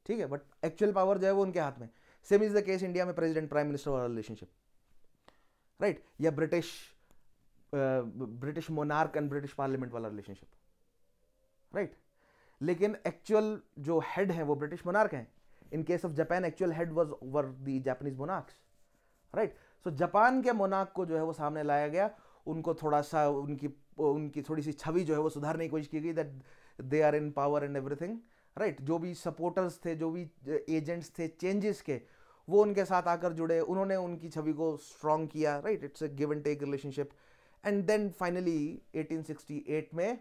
ठीक है, बट एक्चुअल पावर जो है वो उनके हाथ में। Same is the case India में प्रेसिडेंट प्राइम मिनिस्टर वाला रिलेशनशिप, राइट, या British monarch and British parliament वाला रिलेशनशिप, राइट। लेकिन एक्चुअल जो हेड है वो ब्रिटिश मोनार्क हैं। In case of Japan actual head were the Japanese monarchs, right. So Japan के मोनार्क को जो है वो सामने लाया गया, उनको थोड़ा सा उनकी थोड़ी सी छवि जो है वो सुधारने की कोशिश की गई, that they are in power and everything, right. जो भी सपोर्टर्स थे, जो भी एजेंट्स थे चेंजेस के, वो उनके साथ आकर जुड़े, उन्होंने उनकी छवि को स्ट्रॉन्ग किया, right. It's a give and take relationship. And then finally 1868 में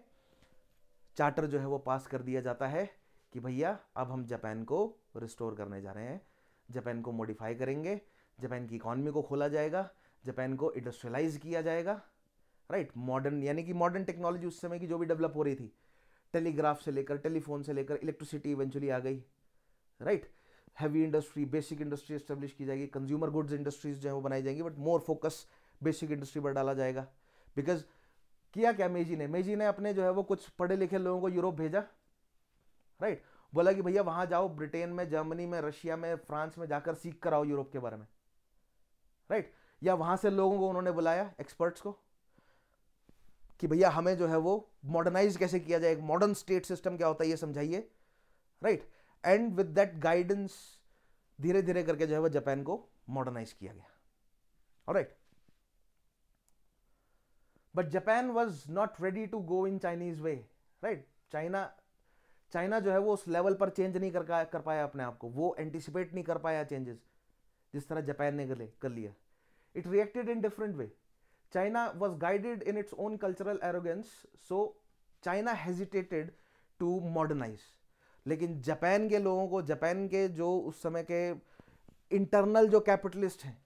चार्टर जो है वो पास कर दिया जाता है कि भैया अब हम जापान को रिस्टोर करने जा रहे हैं, जापान को मॉडिफाई करेंगे, जापान की इकॉनमी को खोला जाएगा, जापान को इंडस्ट्रियलाइज किया जाएगा, राइट। मॉडर्न यानी कि मॉडर्न टेक्नोलॉजी उस समय की जो भी डेवलप हो रही थी, टेलीग्राफ से लेकर, टेलीफोन से लेकर, इलेक्ट्रिसिटी इवेंचुअली आ गई, right. Heavy industry, basic industry establish की जाएगी, कंज्यूमर गुड्स इंडस्ट्रीज जो है वो बनाई जाएंगी, but more focus basic industry पर डाला जाएगा। बिकॉज किया क्या मेजी ने अपने जो है वो कुछ पढ़े लिखे लोगों को यूरोप भेजा, राइट। बोला कि भैया वहां जाओ, ब्रिटेन में, जर्मनी में, रशिया में, फ्रांस में जाकर सीख कर आओ यूरोप के बारे में, राइट। या वहां से लोगों को उन्होंने बुलाया, एक्सपर्ट्स को, कि भैया हमें जो है वो मॉडर्नाइज कैसे किया जाए, एक मॉडर्न स्टेट सिस्टम क्या होता है ये समझाइए, right. And with that guidance धीरे धीरे करके जो है वो जापान को मॉडर्नाइज किया गया, alright. But Japan was not ready to go in Chinese way, right. China जो है वो उस लेवल पर चेंज नहीं कर पाया अपने आप को, वो एंटिसिपेट नहीं कर पाया चेंजेस जिस तरह जापान ने कर लिया। It reacted in different way. China was guided in its own cultural arrogance, so China hesitated to modernize. लेकिन जापान के लोगों को, जापान के जो उस समय के इंटरनल जो कैपिटलिस्ट हैं,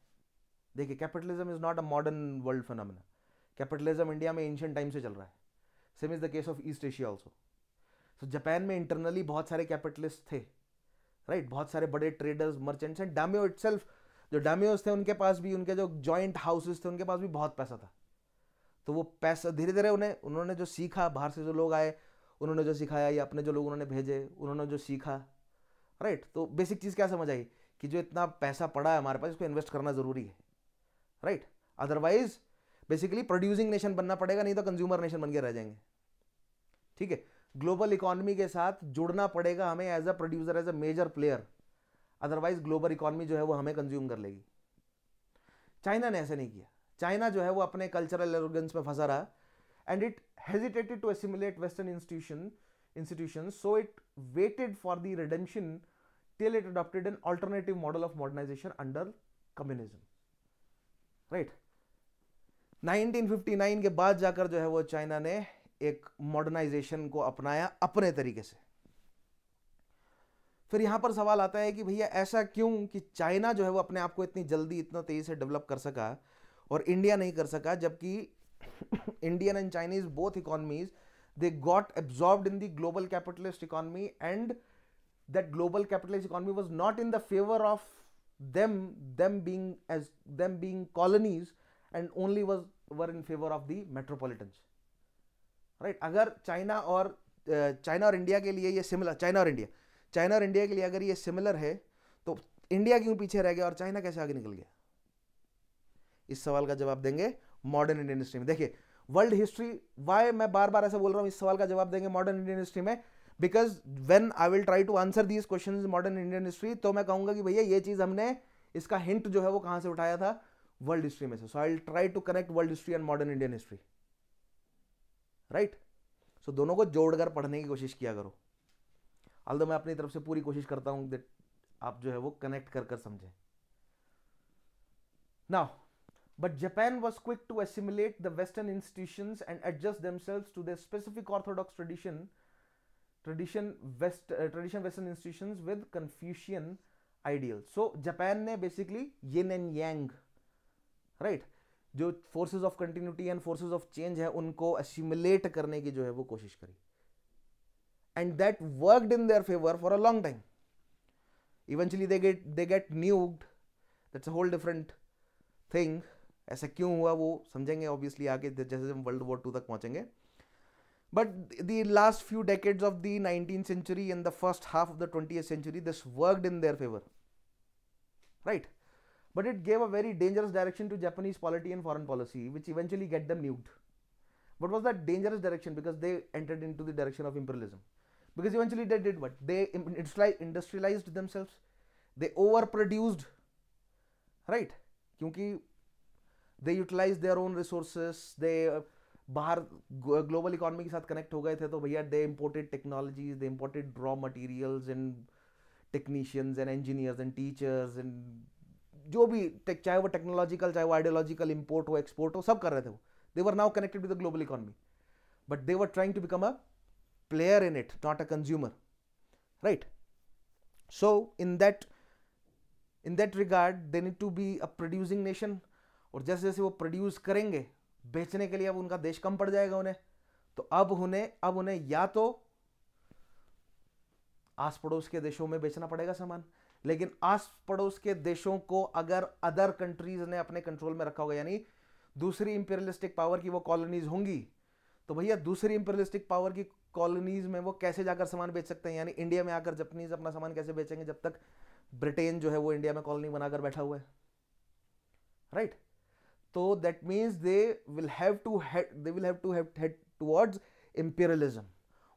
देखिए capitalism is not a modern world phenomena, capitalism India में एंशिएंट टाइम से चल रहा है, same is the case of east Asia also. So Japan में इंटरनली बहुत सारे कैपिटलिस्ट थे, राइट, बहुत सारे बड़े ट्रेडर्स, मर्चेंट्स एंड डाम्यो इटसेल्फ, जो डामियोस थे उनके पास भी, उनके जो जॉइंट हाउसेस थे उनके पास भी बहुत पैसा था। तो वो पैसा धीरे धीरे उन्होंने जो सीखा, बाहर से जो लोग आए उन्होंने जो सिखाया, या अपने जो लोग उन्होंने भेजे उन्होंने जो सीखा, राइट। तो बेसिक चीज़ क्या समझ आई कि जो इतना पैसा पड़ा है हमारे पास, इसको इन्वेस्ट करना जरूरी है, right. Otherwise basically producing nation बनना पड़ेगा, नहीं तो कंज्यूमर नेशन बन के रह जाएंगे, ठीक है। ग्लोबल इकोनॉमी के साथ जुड़ना पड़ेगा हमें as a producer, as a major player, otherwise global economy जो है वो हमें कंज्यूम कर लेगी। चाइना ने ऐसा नहीं किया। चाइना जो है वो अपने कल्चरल एरोगेंस में फंसा रहा, and it hesitated to assimilate western institutions, so it waited for the redemption till it adopted an alternative model of modernization under communism, right। 1959 के बाद जाकर जो है वो चाइना ने एक मॉडर्नाइजेशन को अपनाया अपने तरीके से। फिर यहां पर सवाल आता है कि भैया ऐसा क्यों कि चाइना जो है वो अपने आप को इतनी जल्दी, इतना तेजी से डेवलप कर सका और इंडिया नहीं कर सका, जबकि Indian and Chinese both economies they got absorbed in the global capitalist economy, and that global capitalist economy was not in the favor of them being colonies, and only were in favor of the metropolitans, right। अगर चाइना और इंडिया के लिए ये सिमिलर, चाइना और इंडिया के लिए अगर ये सिमिलर है, तो इंडिया क्यों पीछे रह गया और चाइना कैसे आगे निकल गया? इस सवाल का जवाब देंगे मॉडर्न इंडियन हिस्ट्री में। देखिए वर्ल्ड हिस्ट्री, वाई मैं बार बार ऐसा बोल रहा हूं, इस सवाल का जवाब देंगे मॉडर्न इंडियन हिस्ट्री में, because when I will try to answer these questions in modern Indian history, तो मैं कहूंगा कि भैया ये चीज हमने, इसका हिंट जो है वो कहां से उठाया था, वर्ल्ड हिस्ट्री में से। So I will try to connect world history and modern Indian history, right. So दोनों को जोड़कर पढ़ने की कोशिश किया करो, ऑल्दो मैं अपनी तरफ से पूरी कोशिश करता हूं दैट आप जो है वो कनेक्ट कर समझें। Now but Japan was quick to assimilate the Western institutions and adjust themselves to their specific orthodox tradition Western institutions with Confucian ideals. So Japan ने basically yin and yang, right, जो forces of continuity and forces of change है उनको assimilate करने की जो है वो कोशिश करी, and that worked in their favor for a long time. Eventually they get nuked, that's a whole different thing. ऐसा क्यों हुआ वो समझेंगे ऑब्वियसली आगे जैसे हम वर्ल्ड वॉर 2 तक पहुंचेंगे. But the last few decades of the 19th century and the first half of the 20th century, this worked in their favor, right? But it gave a very dangerous direction to Japanese polity and foreign policy, which eventually get them nuked. What was that dangerous direction? Because they entered into the direction of imperialism. Because eventually they did what? They industrialized themselves. They overproduced, right? क्योंकि they utilized their own resources. They बाहर ग्लोबल इकोनॉमी के साथ कनेक्ट हो गए थे, तो भैया they imported technologies, they imported raw materials and technicians and engineers and teachers and जो भी चाहे वो टेक्नोलॉजिकल चाहे वो आइडियोलॉजिकल इम्पोर्ट हो एक्सपोर्ट हो, सब कर रहे थे वो. They were now connected with the global economy, but they were trying to become a player in it, not a consumer, right? So in that regard they need to be a producing nation. और जैसे जैसे वो प्रोड्यूस करेंगे बेचने के लिए, अब उनका देश कम पड़ जाएगा उन्हें, तो अब उन्हें या तो आस पड़ोस के देशों में बेचना पड़ेगा सामान. लेकिन आस पड़ोस के देशों को अगर अदर कंट्रीज ने अपने कंट्रोल में रखा होगा, यानी दूसरी इंपीरियलिस्टिक पावर की वो कॉलोनीज होंगी, तो भैया दूसरी इंपीरियलिस्टिक पावर की कॉलोनीज में वो कैसे जाकर सामान बेच सकते हैं? यानी इंडिया में आकर जापानीज अपना सामान कैसे बेचेंगे जब तक ब्रिटेन जो है वो इंडिया में कॉलोनी बनाकर बैठा हुआ है, right? So that means they will have to head towards imperialism.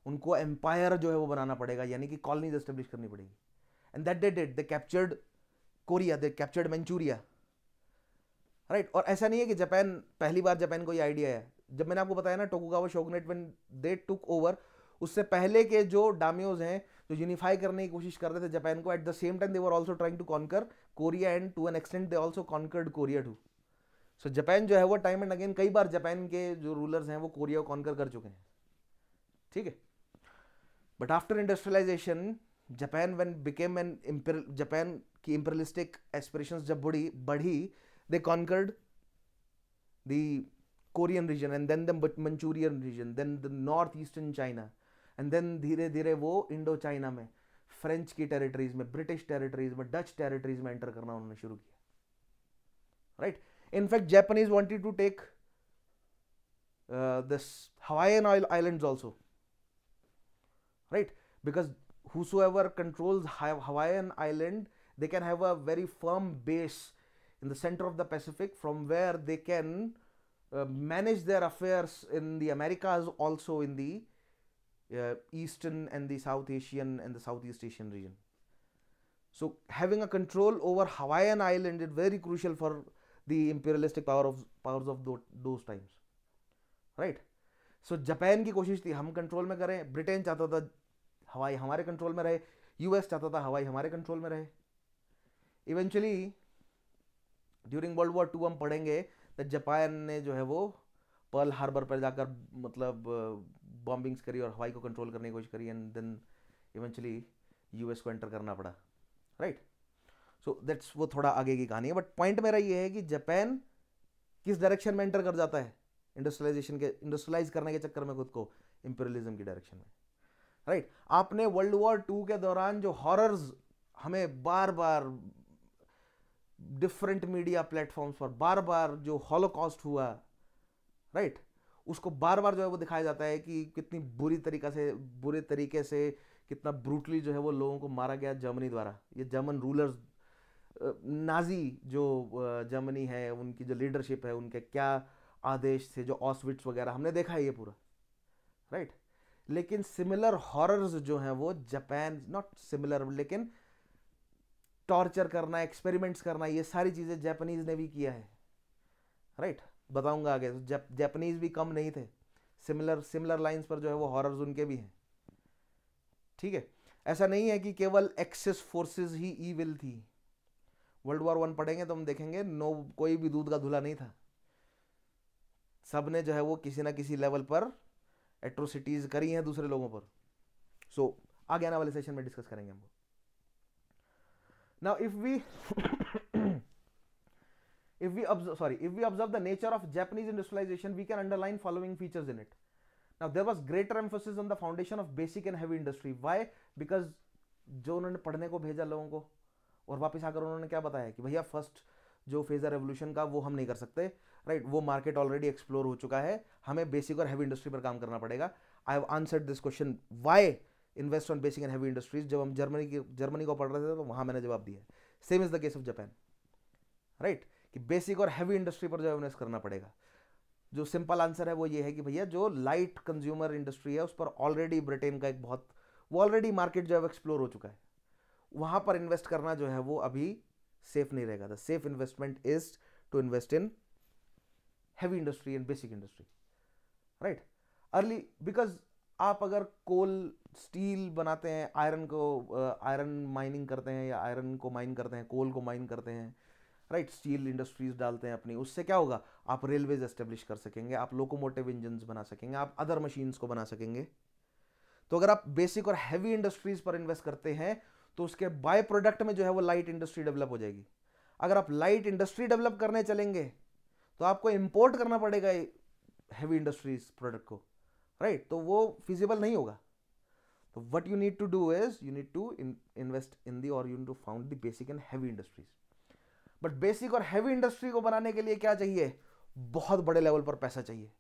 उनको एम्पायर जो है वो बनाना पड़ेगा, यानी कि कॉलोनीज एस्टेब्लिश करनी पड़ेगी. And that they did. They captured Korea, they captured Manchuria, right? और ऐसा नहीं है कि जापान पहली बार जापान को ये आइडिया है. जब मैंने आपको बताया ना Tokugawa shogunate when they took over, उससे पहले के जो डाम्योज हैं जो यूनिफाई करने की कोशिश कर रहे थे जापान को, at the same time they were also trying to conquer Korea and to an extent they also conquered Korea too. So Japan जो है वो टाइम एंड अगेन कई बार जापान के जो रूलर्स हैं वो कोरिया को कॉन्कर कर चुके हैं, ठीक है? But after industrialisation Japan when became an Japan की इंपीरियलिस्टिक एस्पिरेशंस जब बढ़ी, they conquered the Korean region and then the Manchurian region, then the north eastern China, and then धीरे धीरे वो इंडो चाइना में, फ्रेंच की टेरिटरीज में, ब्रिटिश टेरिटरीज में, डच टेरिटरीज में एंटर करना उन्होंने शुरू किया, right? In fact, Japanese wanted to take this Hawaiian islands also, right? Because whosoever controls Hawaiian island, they can have a very firm base in the center of the Pacific from where they can manage their affairs in the Americas, also in the Eastern and the South Asian and the Southeast Asian region. So having a control over Hawaiian island is very crucial for the imperialistic powers of those times, right? So Japan की कोशिश थी हम कंट्रोल में करें, ब्रिटेन चाहता था हवाई हमारे कंट्रोल में रहे, यूएस चाहता था हवाई हमारे कंट्रोल में रहे. इवेंचुअली ड्यूरिंग वर्ल्ड वॉर 2 हम पढ़ेंगे तो जापान ने जो है वो पर्ल हार्बर पर जाकर मतलब बॉम्बिंग्स करी और हवाई को कंट्रोल करने की कोशिश करी, एंड देन इवेंचुअली यूएस को एंटर करना पड़ा, राइट? सो दैट्स वो थोड़ा आगे की कहानी है. बट पॉइंट मेरा ये है कि जापान किस डायरेक्शन में एंटर कर जाता है इंडस्ट्रियलाइज करने के चक्कर में खुद को, इंपीरियलिज्म की डायरेक्शन में, राइट? आपने वर्ल्ड वॉर 2 के दौरान जो हॉरर्स हमें बार बार डिफरेंट मीडिया प्लेटफॉर्म्स पर बार बार जो हॉलोकॉस्ट हुआ, राइट, उसको बार बार जो है वो दिखाया जाता है कि कितनी बुरे तरीके से कितना ब्रूटली जो है वो लोगों को मारा गया जर्मनी द्वारा. ये जर्मन रूलर्स, नाजी जो जर्मनी है उनकी जो लीडरशिप है, उनके क्या आदेश थे, जो ऑस्विट्स वगैरह हमने देखा है ये पूरा, राइट? लेकिन सिमिलर हॉरर्स जो हैं वो जापान, नॉट सिमिलर लेकिन टॉर्चर करना, एक्सपेरिमेंट्स करना, ये सारी चीज़ें जापानीज ने भी किया है, राइट? बताऊंगा आगे. जापानीज भी कम नहीं थे, सिमिलर लाइंस पर जो है वो हॉरर्स उनके भी हैं, ठीक है? ऐसा नहीं है कि केवल एक्सेस फोर्सेस ही ईविल थी. वर्ल्ड वॉर 1 पढ़ेंगे तो हम देखेंगे कोई भी दूध का धुला नहीं था. सब ने जो है वो किसी ना किसी लेवल पर एट्रोसिटीज करी हैं दूसरे लोगों पर. सो आगे आने वाले सेशन में डिस्कस करेंगे हम. Now if we observe the nature of Japanese industrialization, we can underline following features in it. Now there was greater emphasis on the foundation of basic and heavy industry. Why? Because जो उन्होंने पढ़ने को भेजा लोगों को और वापस आकर उन्होंने क्या बताया कि भैया फर्स्ट जो फेज है रेवोल्यूशन का वो हम नहीं कर सकते, राइट, वो मार्केट ऑलरेडी एक्सप्लोर हो चुका है, हमें बेसिक और हैवी इंडस्ट्री पर काम करना पड़ेगा। I have answered this question, why invest on basic and heavy industries, जब हम जर्मनी को पढ़ रहे थे तो वहां मैंने जवाब दिया है। Same is the case of Japan, right, कि बेसिक और हैवी इंडस्ट्री पर जो इन्वेस्ट करना पड़ेगा। जो सिंपल आंसर है वो ये है कि भैया जो लाइट कंज्यूमर इंडस्ट्री है उस पर ऑलरेडी ब्रिटेन का एक बहुत, वो ऑलरेडी मार्केट जो है एक्सप्लोर हो चुका है, वहां पर इन्वेस्ट करना जो है वो अभी सेफ नहीं रहेगा। The safe investment is to invest in heavy industry and basic industry, right, early, because आप अगर कोल स्टील बनाते हैं, आयरन माइनिंग करते हैं या आयरन को माइन करते हैं, कोल को माइन करते हैं, राइट, स्टील इंडस्ट्रीज डालते हैं अपनी, उससे क्या होगा, आप रेलवेज एस्टेब्लिश कर सकेंगे, आप लोकोमोटिव इंजन्स बना सकेंगे, आप अदर मशीन्स को बना सकेंगे। तो अगर आप बेसिक और हैवी इंडस्ट्रीज पर इन्वेस्ट करते हैं तो उसके बाय प्रोडक्ट में जो है वो लाइट इंडस्ट्री डेवलप हो जाएगी। अगर आप लाइट इंडस्ट्री डेवलप करने चलेंगे तो आपको इंपोर्ट करना पड़ेगा हैवी इंडस्ट्रीज प्रोडक्ट को, राइट, तो वो फिजिबल नहीं होगा। तो what you need to do is you need to invest in the, और you need to found the basic and heavy industries. But basic और हैवी इंडस्ट्री को बनाने के लिए क्या चाहिए, बहुत बड़े लेवल पर पैसा चाहिए।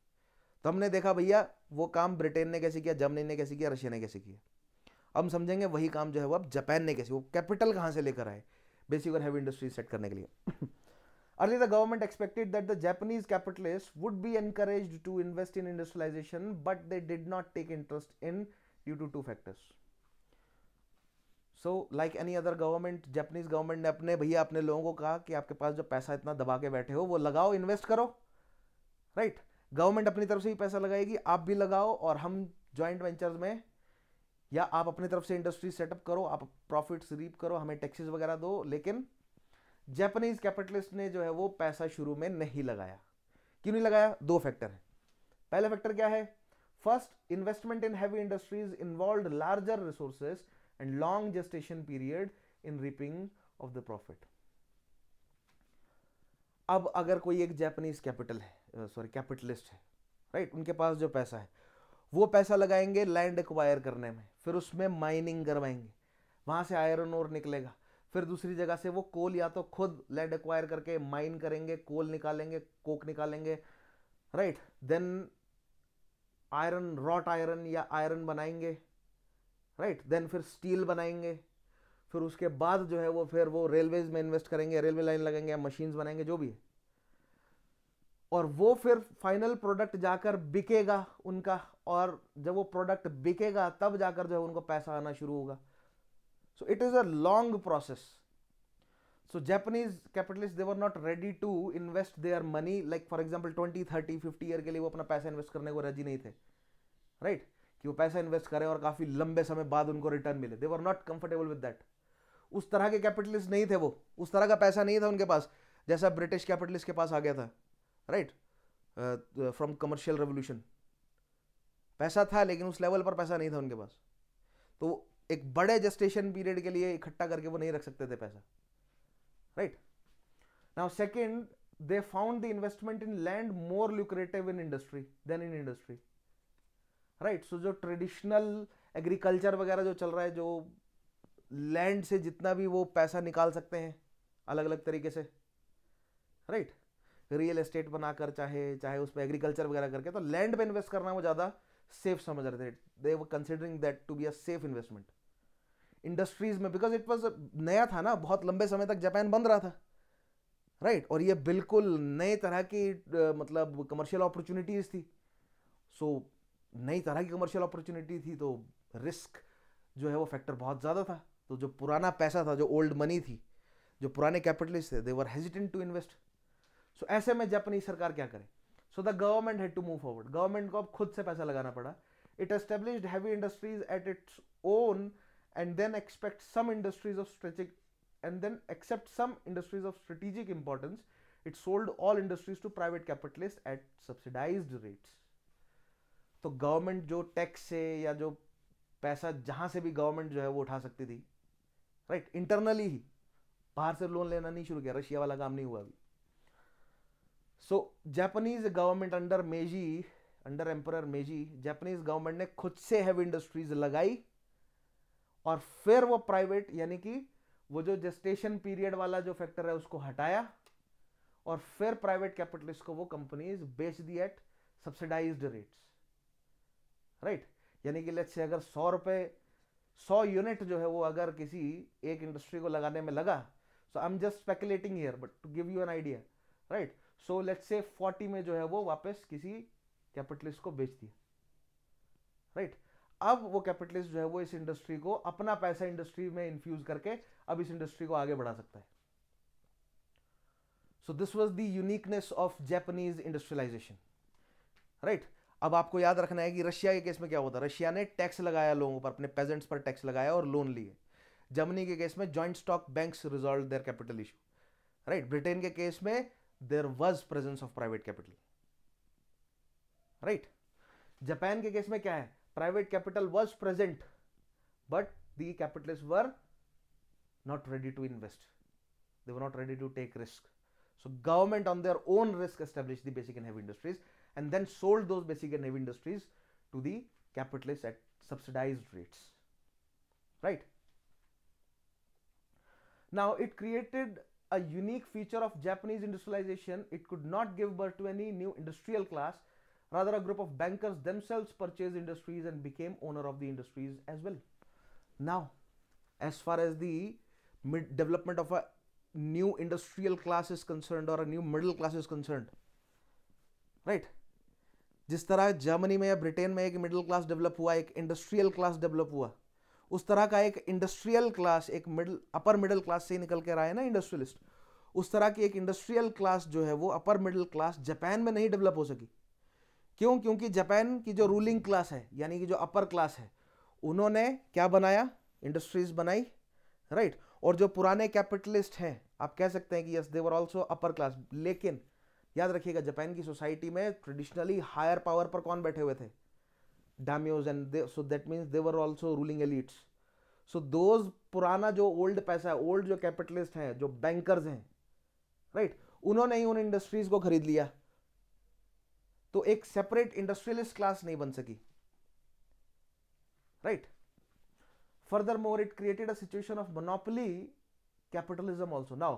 तो हमने देखा भैया वो काम ब्रिटेन ने कैसे किया, जर्मनी ने कैसे किया, रशिया ने कैसे किया। हम समझेंगे वही काम जो है वो अब जापान ने कैसे, वो कैपिटल कहां से लेकर आए बेसिक और हैवी इंडस्ट्री सेट करने के लिए। Earlier, the government expected that the Japanese capitalists would be encouraged to invest in industrialization, but they did not take interest in due to two factors. So, like any other government, Japanese government ने अपने लोगों को कहा कि आपके पास जो पैसा इतना दबा के बैठे हो वो लगाओ, इन्वेस्ट करो, राइट, गवर्नमेंट अपनी तरफ से ही पैसा लगाएगी, आप भी लगाओ, और हम ज्वाइंट वेंचर्स में, या आप अपनी तरफ से इंडस्ट्री सेटअप करो, आप प्रॉफिट्स रीप करो, हमें टैक्सेस वगैरह दो। लेकिन जापानीज कैपिटलिस्ट ने जो है वो पैसा शुरू में नहीं लगाया। क्यों नहीं लगाया, दो फैक्टर है। पहला फैक्टर क्या है, first, investment in heavy industries involved larger resources and long gestation period in reaping of the profit. अब अगर कोई एक जापानीज कैपिटलिस्ट है, राइट, उनके पास जो पैसा है वो पैसा लगाएंगे लैंड एक्वायर करने में, फिर उसमें माइनिंग करवाएंगे, वहां से आयरन ओर निकलेगा, फिर दूसरी जगह से वो कोल या तो खुद लैंड एक्वायर करके माइन करेंगे, कोल निकालेंगे, कोक निकालेंगे, right, then iron, wrought iron या आयरन बनाएंगे, राइट, देन फिर स्टील बनाएंगे, फिर उसके बाद जो है वो फिर वो रेलवेज में इन्वेस्ट करेंगे, रेलवे लाइन लगाएंगे या मशीन्स बनाएंगे, जो भी है, और वो फिर फाइनल प्रोडक्ट जाकर बिकेगा उनका, और जब वो प्रोडक्ट बिकेगा तब जाकर जो है उनको पैसा आना शुरू होगा। So it is a long process. So Japanese capitalists, they were not ready to invest their money, like for example 20, 30, 50 year के लिए वो अपना पैसा इन्वेस्ट करने को राजी नहीं थे, राइट, कि वो पैसा इन्वेस्ट करें और काफी लंबे समय बाद उनको रिटर्न मिले। They were not comfortable with that. उस तरह के कैपिटलिस्ट नहीं थे वो, उस तरह का पैसा नहीं था उनके पास जैसा ब्रिटिश कैपिटलिस्ट के पास आ गया था, राइट, फ्रॉम कमर्शियल रेवोल्यूशन। पैसा था लेकिन उस लेवल पर पैसा नहीं था उनके पास, तो एक बड़े जेस्टेशन पीरियड के लिए इकट्ठा करके वो नहीं रख सकते थे पैसा, right. Now second, they found the investment in land more lucrative in industry than in industry, right. So जो ट्रेडिशनल एग्रीकल्चर वगैरह जो चल रहा है, जो लैंड से जितना भी वो पैसा निकाल सकते हैं अलग अलग तरीके से, राइट, रियल एस्टेट बनाकर चाहे उस पर एग्रीकल्चर वगैरह करके, तो लैंड पे इन्वेस्ट करना वो ज्यादा सेफ समझ रहे थे। They were considering that to be a safe investment. Industries में, बिकॉज इट वाज नया था ना, बहुत लंबे समय तक जापान बंद रहा था, राइट, और ये बिल्कुल नए तरह की मतलब कमर्शियल अपॉर्चुनिटीज थी। सो नई तरह की कमर्शियल अपॉर्चुनिटी थी तो रिस्क जो है वो फैक्टर बहुत ज़्यादा था। तो जो पुराना पैसा था, जो ओल्ड मनी थी, जो पुराने कैपिटलिस्ट थे, they were hesitant to invest. So ऐसे में जापानी सरकार क्या करे, so the government had to move forward. Government को अब खुद से पैसा लगाना पड़ा। It established heavy industries at its own and then except some industries of strategic importance, it sold all industries to private capitalists at subsidized rates. तो गवर्नमेंट जो टैक्स से या जो पैसा जहां से भी गवर्नमेंट जो है वो उठा सकती थी, राइट, इंटरनली ही, बाहर से लोन लेना नहीं शुरू किया, रशिया वाला काम नहीं हुआ अभी। So Japanese government under emperor मेजी, जापानीज गवर्नमेंट ने खुद से हैवी इंडस्ट्रीज लगाई और फिर वो प्राइवेट, यानी कि वो जो जेस्टेशन पीरियड वाला जो फैक्टर है उसको हटाया और फिर प्राइवेट कैपिटलिस्ट को वो कंपनीज बेच दी एट सब्सिडाइज्ड रेट्स, राइट। यानी कि लेट्स से अगर 100 रुपए 100 यूनिट जो है वो अगर किसी एक इंडस्ट्री को लगाने में लगा, so I am just speculating here but to give you an idea, right. So let's say 40 में जो है वो वापस किसी कैपिटलिस्ट को बेच दिया, राइट। अब वो कैपिटलिस्ट जो है वो इस इंडस्ट्री को अपना पैसा इंडस्ट्री में इन्फ्यूज करके अब इस इंडस्ट्री को आगे बढ़ा सकता है। So this was the uniqueness of Japanese industrialisation, right. अब आपको याद रखना है कि रशिया के केस में क्या होता है, रशिया ने टैक्स लगाया लोगों पर, अपने पेजेंट्स पर टैक्स लगाया और लोन लिए। जर्मनी के केस में joint stock banks resolve their capital issue, right. Britain के केस में there was presence of private capital, right. Japan के केस में क्या है, private capital was present but the capitalist were not ready to invest, they were not ready to take risk. So government on their own risk established the basic and heavy industries and then sold those basic and heavy industries to the capitalists at subsidized rates, right. Now it created a unique feature of Japanese industrialization. It could not give birth to any new industrial class, rather a group of bankers themselves purchased industries and became owner of the industries as well. Now as far as the development of a new industrial class is concerned or a new middle class is concerned, right, जिस तरह जर्मनी में या ब्रिटेन में एक मिडिल क्लास डेवलप हुआ, एक इंडस्ट्रियल क्लास डेवलप हुआ, उस तरह का एक इंडस्ट्रियल क्लास, एक मिडिल अपर मिडिल क्लास से निकल के रहा है ना इंडस्ट्रियलिस्ट, उस तरह की एक इंडस्ट्रियल क्लास जो है वो अपर मिडिल क्लास जापान में नहीं डेवलप हो सकी। क्यों? क्योंकि जापान की जो रूलिंग क्लास है यानी कि जो अपर क्लास है, उन्होंने क्या बनाया, इंडस्ट्रीज बनाई, राइट। और जो पुराने कैपिटलिस्ट हैं, आप कह सकते हैं कि yes they were also upper class, लेकिन याद रखिएगा जापान की सोसाइटी में ट्रेडिशनली हायर पावर पर कौन बैठे हुए थे, daimyos, and so that means they were also ruling elites. So those पुराना जो ओल्ड पैसा है, ओल्ड जो कैपिटलिस्ट हैं, जो बैंकर्स हैं, राइट, उन्होंने ही उन इंडस्ट्रीज को खरीद लिया, तो एक सेपरेट इंडस्ट्रियलिस्ट क्लास नहीं बन सकी, right. Furthermore, it created a situation of monopoly capitalism also. Now,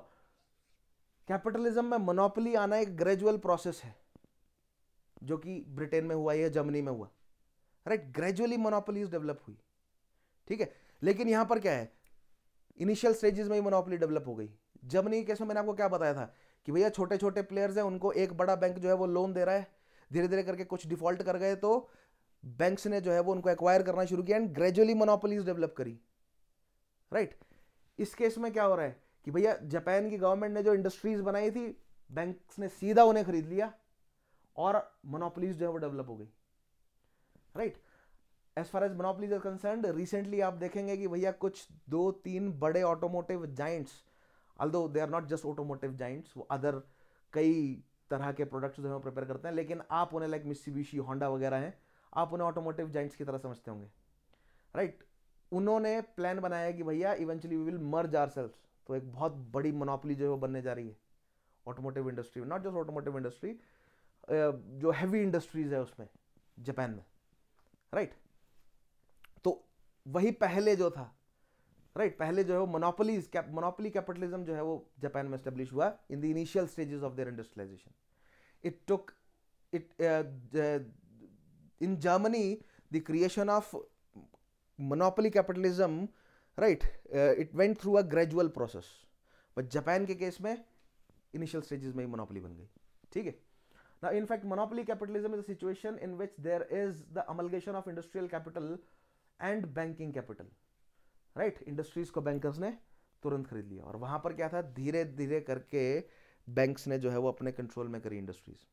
capitalism में मोनोपोली आना एक ग्रेजुअल प्रोसेस है, जो कि ब्रिटेन में हुआ या जर्मनी में हुआ, राइट। ग्रेजुअली मोनोपोलीज डेवलप हुई, ठीक है। लेकिन यहां पर क्या है, इनिशियल स्टेजेस में ही मोनोपोली डेवलप हो गई। जर्मनी के केस में मैंने आपको क्या बताया था कि भैया छोटे छोटे प्लेयर्स हैं, उनको एक बड़ा बैंक जो है वो लोन दे रहा है, धीरे धीरे करके कुछ डिफॉल्ट कर गए तो बैंक्स ने जो है वो उनको एक्वायर करना शुरू किया एंड ग्रेजुअली मोनोपोलीज डेवलप करी, राइट। इस केस में क्या हो रहा है कि भैया जापान की गवर्नमेंट ने जो इंडस्ट्रीज बनाई थी, बैंक्स ने सीधा उन्हें खरीद लिया और मोनोपोलीज जो है वो डेवलप हो गई, right. As far as monopolies are concerned, recently आप देखेंगे कि भैया कुछ 2-3 बड़े automotive giants, although they are not just automotive giants, वो अदर कई तरह के प्रोडक्ट्स जो है प्रिपेयर करते हैं, लेकिन आप उन्हें लाइक मित्सुबिशी, होंडा वगैरह हैं, आप उन्हें ऑटोमोटिव जाइंट्स की तरह समझते होंगे, राइट। उन्होंने प्लान बनाया कि भैया eventually we will merge ourselves, तो एक बहुत बड़ी मोनोपोली जो है वो बनने जा रही है ऑटोमोटिव इंडस्ट्री में, नॉट जस्ट ऑटोमोटिव इंडस्ट्री, जो हैवी इंडस्ट्रीज है उसमें जापान में, राइट। तो वही पहले जो था, राइट, पहले जो है वो मोनोपोली कैपिटलिज्म जो है वो जापान में एस्टेब्लिश हुआ in the initial stages of their industrialisation. It took it in Germany the creation of monopoly capitalism, right, it went through a gradual process, but Japan के केस में initial stages में ही monopoly बन गई, ठीक है। Now in fact monopoly capitalism is a situation in which there is the amalgamation of industrial capital and banking capital, right। industries को bankers ने तुरंत खरीद लिया और वहां पर क्या था, धीरे धीरे करके banks ने जो है वो अपने कंट्रोल में करी इंडस्ट्रीज।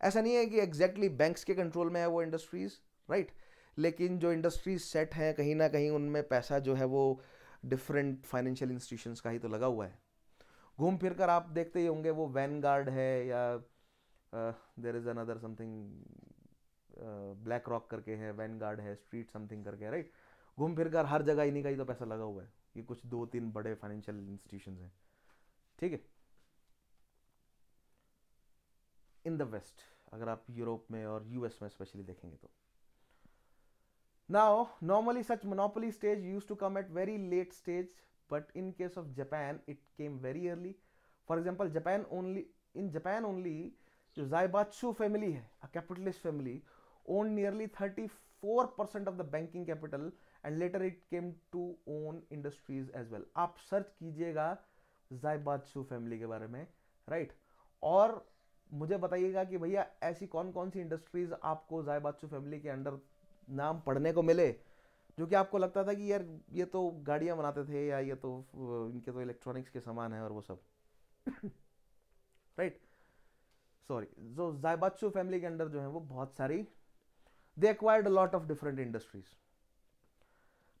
ऐसा नहीं है कि एग्जैक्टली बैंक्स के कंट्रोल में है वो इंडस्ट्रीज, राइट, लेकिन जो इंडस्ट्रीज सेट हैं कहीं ना कहीं उनमें पैसा जो है वो डिफरेंट फाइनेंशियल इंस्टीट्यूशंस का ही तो लगा हुआ है। घूम फिर कर आप देखते ही होंगे वो वैनगार्ड है या there is another something BlackRock करके है, वैनगार्ड है, स्ट्रीट समथिंग करके, राइट। घूम फिर कर हर जगह इन्हीं का ही तो पैसा लगा हुआ है, ये कुछ 2-3 बड़े फाइनेंशियल इंस्टीट्यूशंस हैं, ठीक है। इन द वेस्ट, अगर आप यूरोप में और यूएस में स्पेशली देखेंगे तो, now normally such monopoly stage used to come at very late stage but in case of Japan it came very early. For example, Japan only जो Zaibatsu family है, a capitalist family, owned nearly 34% of the banking capital and later it came to own industries as well. आप सर्च कीजिएगा Zaibatsu family के बारे में, राइट? और मुझे बताइएगा कि भैया ऐसी कौन कौन सी इंडस्ट्रीज आपको Zaibatsu फैमिली के अंडर नाम पढ़ने को मिले जो कि आपको लगता था कि यार ये तो गाड़ियां बनाते थे या ये तो इनके तो इलेक्ट्रॉनिक्स के सामान है और वो सब, राइट? सॉरी, जो Zaibatsu फैमिली के अंडर जो है वो बहुत सारी, they acquired a lot of different industries.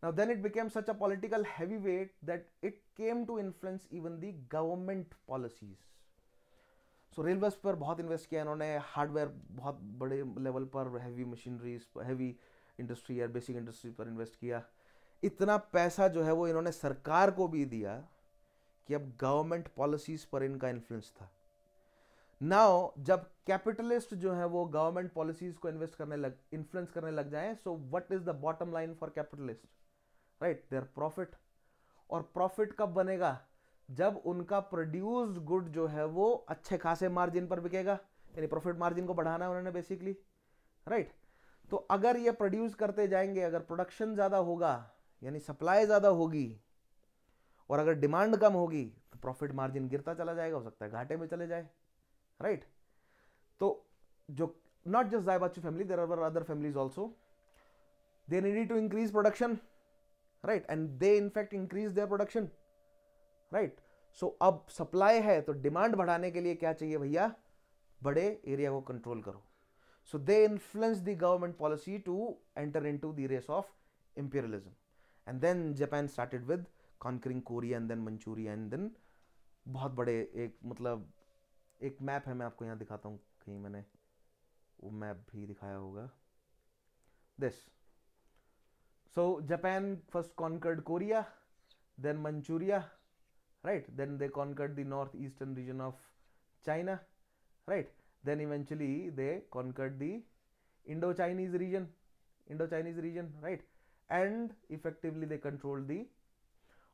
Now then it became such a political heavyweight that it came to influence even the government policies. So railways पर बहुत इन्वेस्ट किया इन्होंने, हार्डवेयर बहुत बड़े लेवल पर, हैवी मशीनरीज, हैवी इंडस्ट्री या बेसिक इंडस्ट्री पर इन्वेस्ट किया. इतना पैसा जो है वो इन्होंने सरकार को भी दिया कि अब गवर्नमेंट पॉलिसीज पर इनका इन्फ्लुएंस था. नाउ जब कैपिटलिस्ट जो है वो गवर्नमेंट पॉलिसीज को इन्फ्लुएंस करने लग जाएं, so what is the bottom line for capitalist, right? Their profit. और प्रॉफिट कब बनेगा? जब उनका प्रोड्यूस्ड गुड जो है वो अच्छे खासे मार्जिन पर बिकेगा, यानी प्रॉफिट मार्जिन को बढ़ाना है उन्होंने बेसिकली, राइट? तो अगर ये प्रोड्यूस करते जाएंगे, अगर प्रोडक्शन ज्यादा होगा यानी सप्लाई ज्यादा होगी, और अगर डिमांड कम होगी तो प्रॉफिट मार्जिन गिरता चला जाएगा, हो सकता है घाटे में चले जाए, राइट? तो जो not just Zaibatsu family, there were other families also, they needed to increase production, right? And they in fact increased their production, right? So अब सप्लाई है तो डिमांड बढ़ाने के लिए क्या चाहिए भैया? बड़े एरिया को कंट्रोल करो. So they influenced the government policy to enter into the race of imperialism. And then Japan started with conquering Korea and then Manchuria and then बहुत बड़े एक मैप है, मैं आपको यहाँ दिखाता हूँ, कहीं मैंने वो मैप भी दिखाया होगा. This. So Japan first conquered Korea, then Manchuria, right? Then they conquered the north eastern region of China, right? Then eventually they conquered the Indo Chinese region, right? And effectively they controlled the,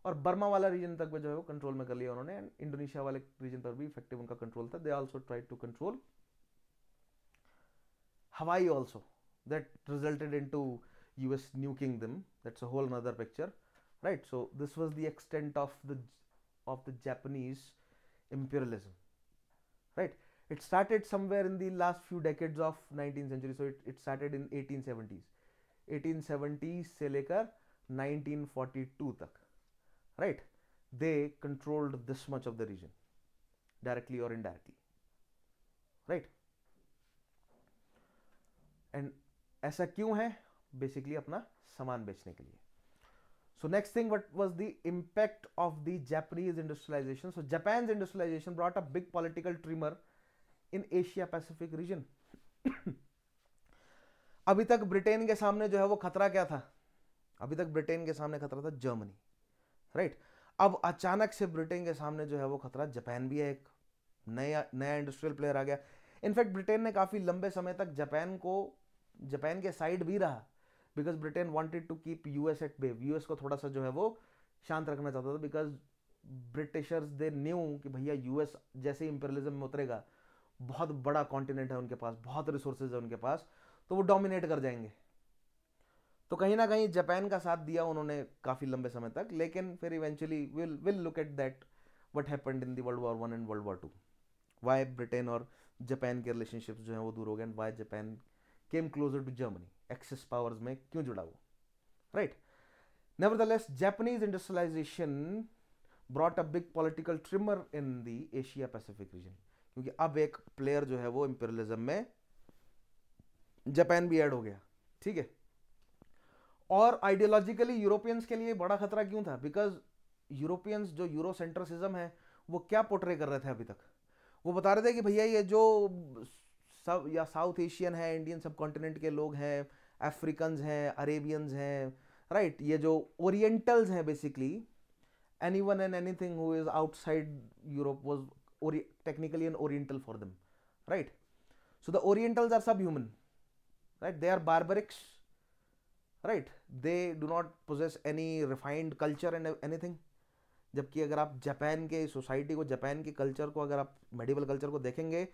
और बर्मा वाला रीजन तक जो है वो कंट्रोल में कर लिया उन्होंने, एंड इंडोनेशिया वाले रीजन पर भी इफेक्टिव उनका कंट्रोल था. They also tried to control Hawaii also, that resulted into US nuking them. That's a whole another picture, right? So this was the extent of the Japanese imperialism, right? It started somewhere in the last few decades of 19th century. So it started in 1870s, 1870s से लेकर 1942 तक, right? They controlled this much of the region, directly or indirectly, right? And ऐसा क्यों है? Basically अपना सामान बेचने के लिए. So next thing, what was the impact of the Japanese industrialization? So Japan's industrialization brought a big political tremor in Asia Pacific region. अभी तक ब्रिटेन के सामने जो है वो खतरा क्या था? अभी तक ब्रिटेन के सामने खतरा था जर्मनी, राइट? अब अचानक से ब्रिटेन के सामने जो है वो खतरा जापान भी है, एक नया इंडस्ट्रियल प्लेयर आ गया. इनफैक्ट ब्रिटेन ने काफी लंबे समय तक जापान के साइड भी रहा, because Britain wanted to keep US at bay. US को थोड़ा सा जो है वो शांत रखना चाहता था, बिकॉज ब्रिटिशर्स दे न्यू कि भैया यूएस जैसे इंपीरियलिज्म में उतरेगा, बहुत बड़ा कॉन्टिनेंट है उनके पास, बहुत रिसोर्सेज है उनके पास, तो वो डोमिनेट कर जाएंगे. तो कहीं ना कहीं जापान का साथ दिया उन्होंने काफी लंबे समय तक, लेकिन फिर eventually will look at that what happened in the world war 1 and world war 2, why Britain और जापान के रिलेशनशिप्स जो है वो दूर हो गए, and why Japan came closer to Germany, Axis powers में क्यों जुड़ा वो, right? Nevertheless Japanese industrialisation brought a big political tremor in the Asia Pacific region, क्योंकि अब एक प्लेयर जो है वो इंपीरियलिज्म में जापान भी ऐड हो गया, ठीक है? और आइडियोलॉजिकली यूरोपियंस के लिए बड़ा खतरा क्यों था? बिकॉज यूरोपियंस जो यूरोसेंट्रिसिज्म है वो क्या पोर्ट्रे कर रहे थे अभी तक? वो बता रहे थे कि भैया ये जो सब या साउथ एशियन है, इंडियन सब कॉन्टिनेंट के लोग हैं, अफ्रीकन्स हैं, अरेबियंस हैं, राइट? ये जो ओरिएंटल्स हैं, basically anyone and anything who is outside Europe was technically an oriental for them, right? So the orientals are सब human, right? They are barbarics, right? They do not possess any refined culture and anything, जबकि अगर आप जापान के सोसाइटी को, जापान के कल्चर को, अगर आप मेडिवल कल्चर को देखेंगे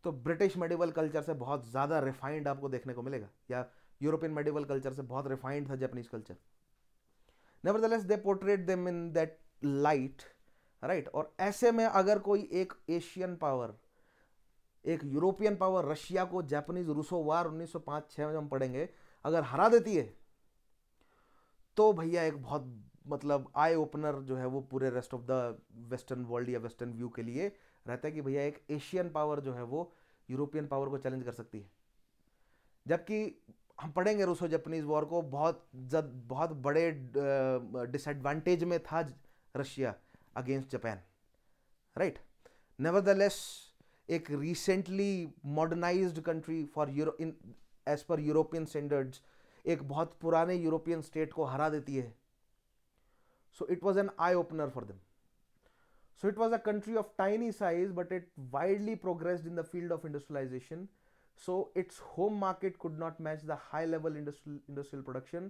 तो ब्रिटिश मेडिवल कल्चर से बहुत ज़्यादा रिफाइंड आपको देखने को मिलेगा, या यूरोपियन मेडिवल कल्चर से बहुत रिफाइंड था Japanese culture. Nevertheless they portrait them in that light, right. और ऐसे में अगर कोई एक एशियन पावर, एक यूरोपियन पावर रशिया को, जापानीज रूसो वार 1905-6 में हम पढ़ेंगे, अगर हरा देती है तो भैया एक बहुत मतलब आई ओपनर जो है वो पूरे rest of the western world या वेस्टर्न व्यू के लिए रहता है कि भैया एक एशियन पावर जो है वो यूरोपियन पावर को चैलेंज कर सकती है. जबकि हम पढ़ेंगे रूसो जापानीज वॉर को, बहुत बड़े डिसएडवांटेज में था Russia against Japan, right. Nevertheless एक recently modernised country for in as per European standards एक बहुत पुराने यूरोपियन स्टेट को हरा देती है. So it was an eye opener for them. So it was a country of tiny size, but it widely progressed in the field of industrialization. So its home market could not match the high level industrial production.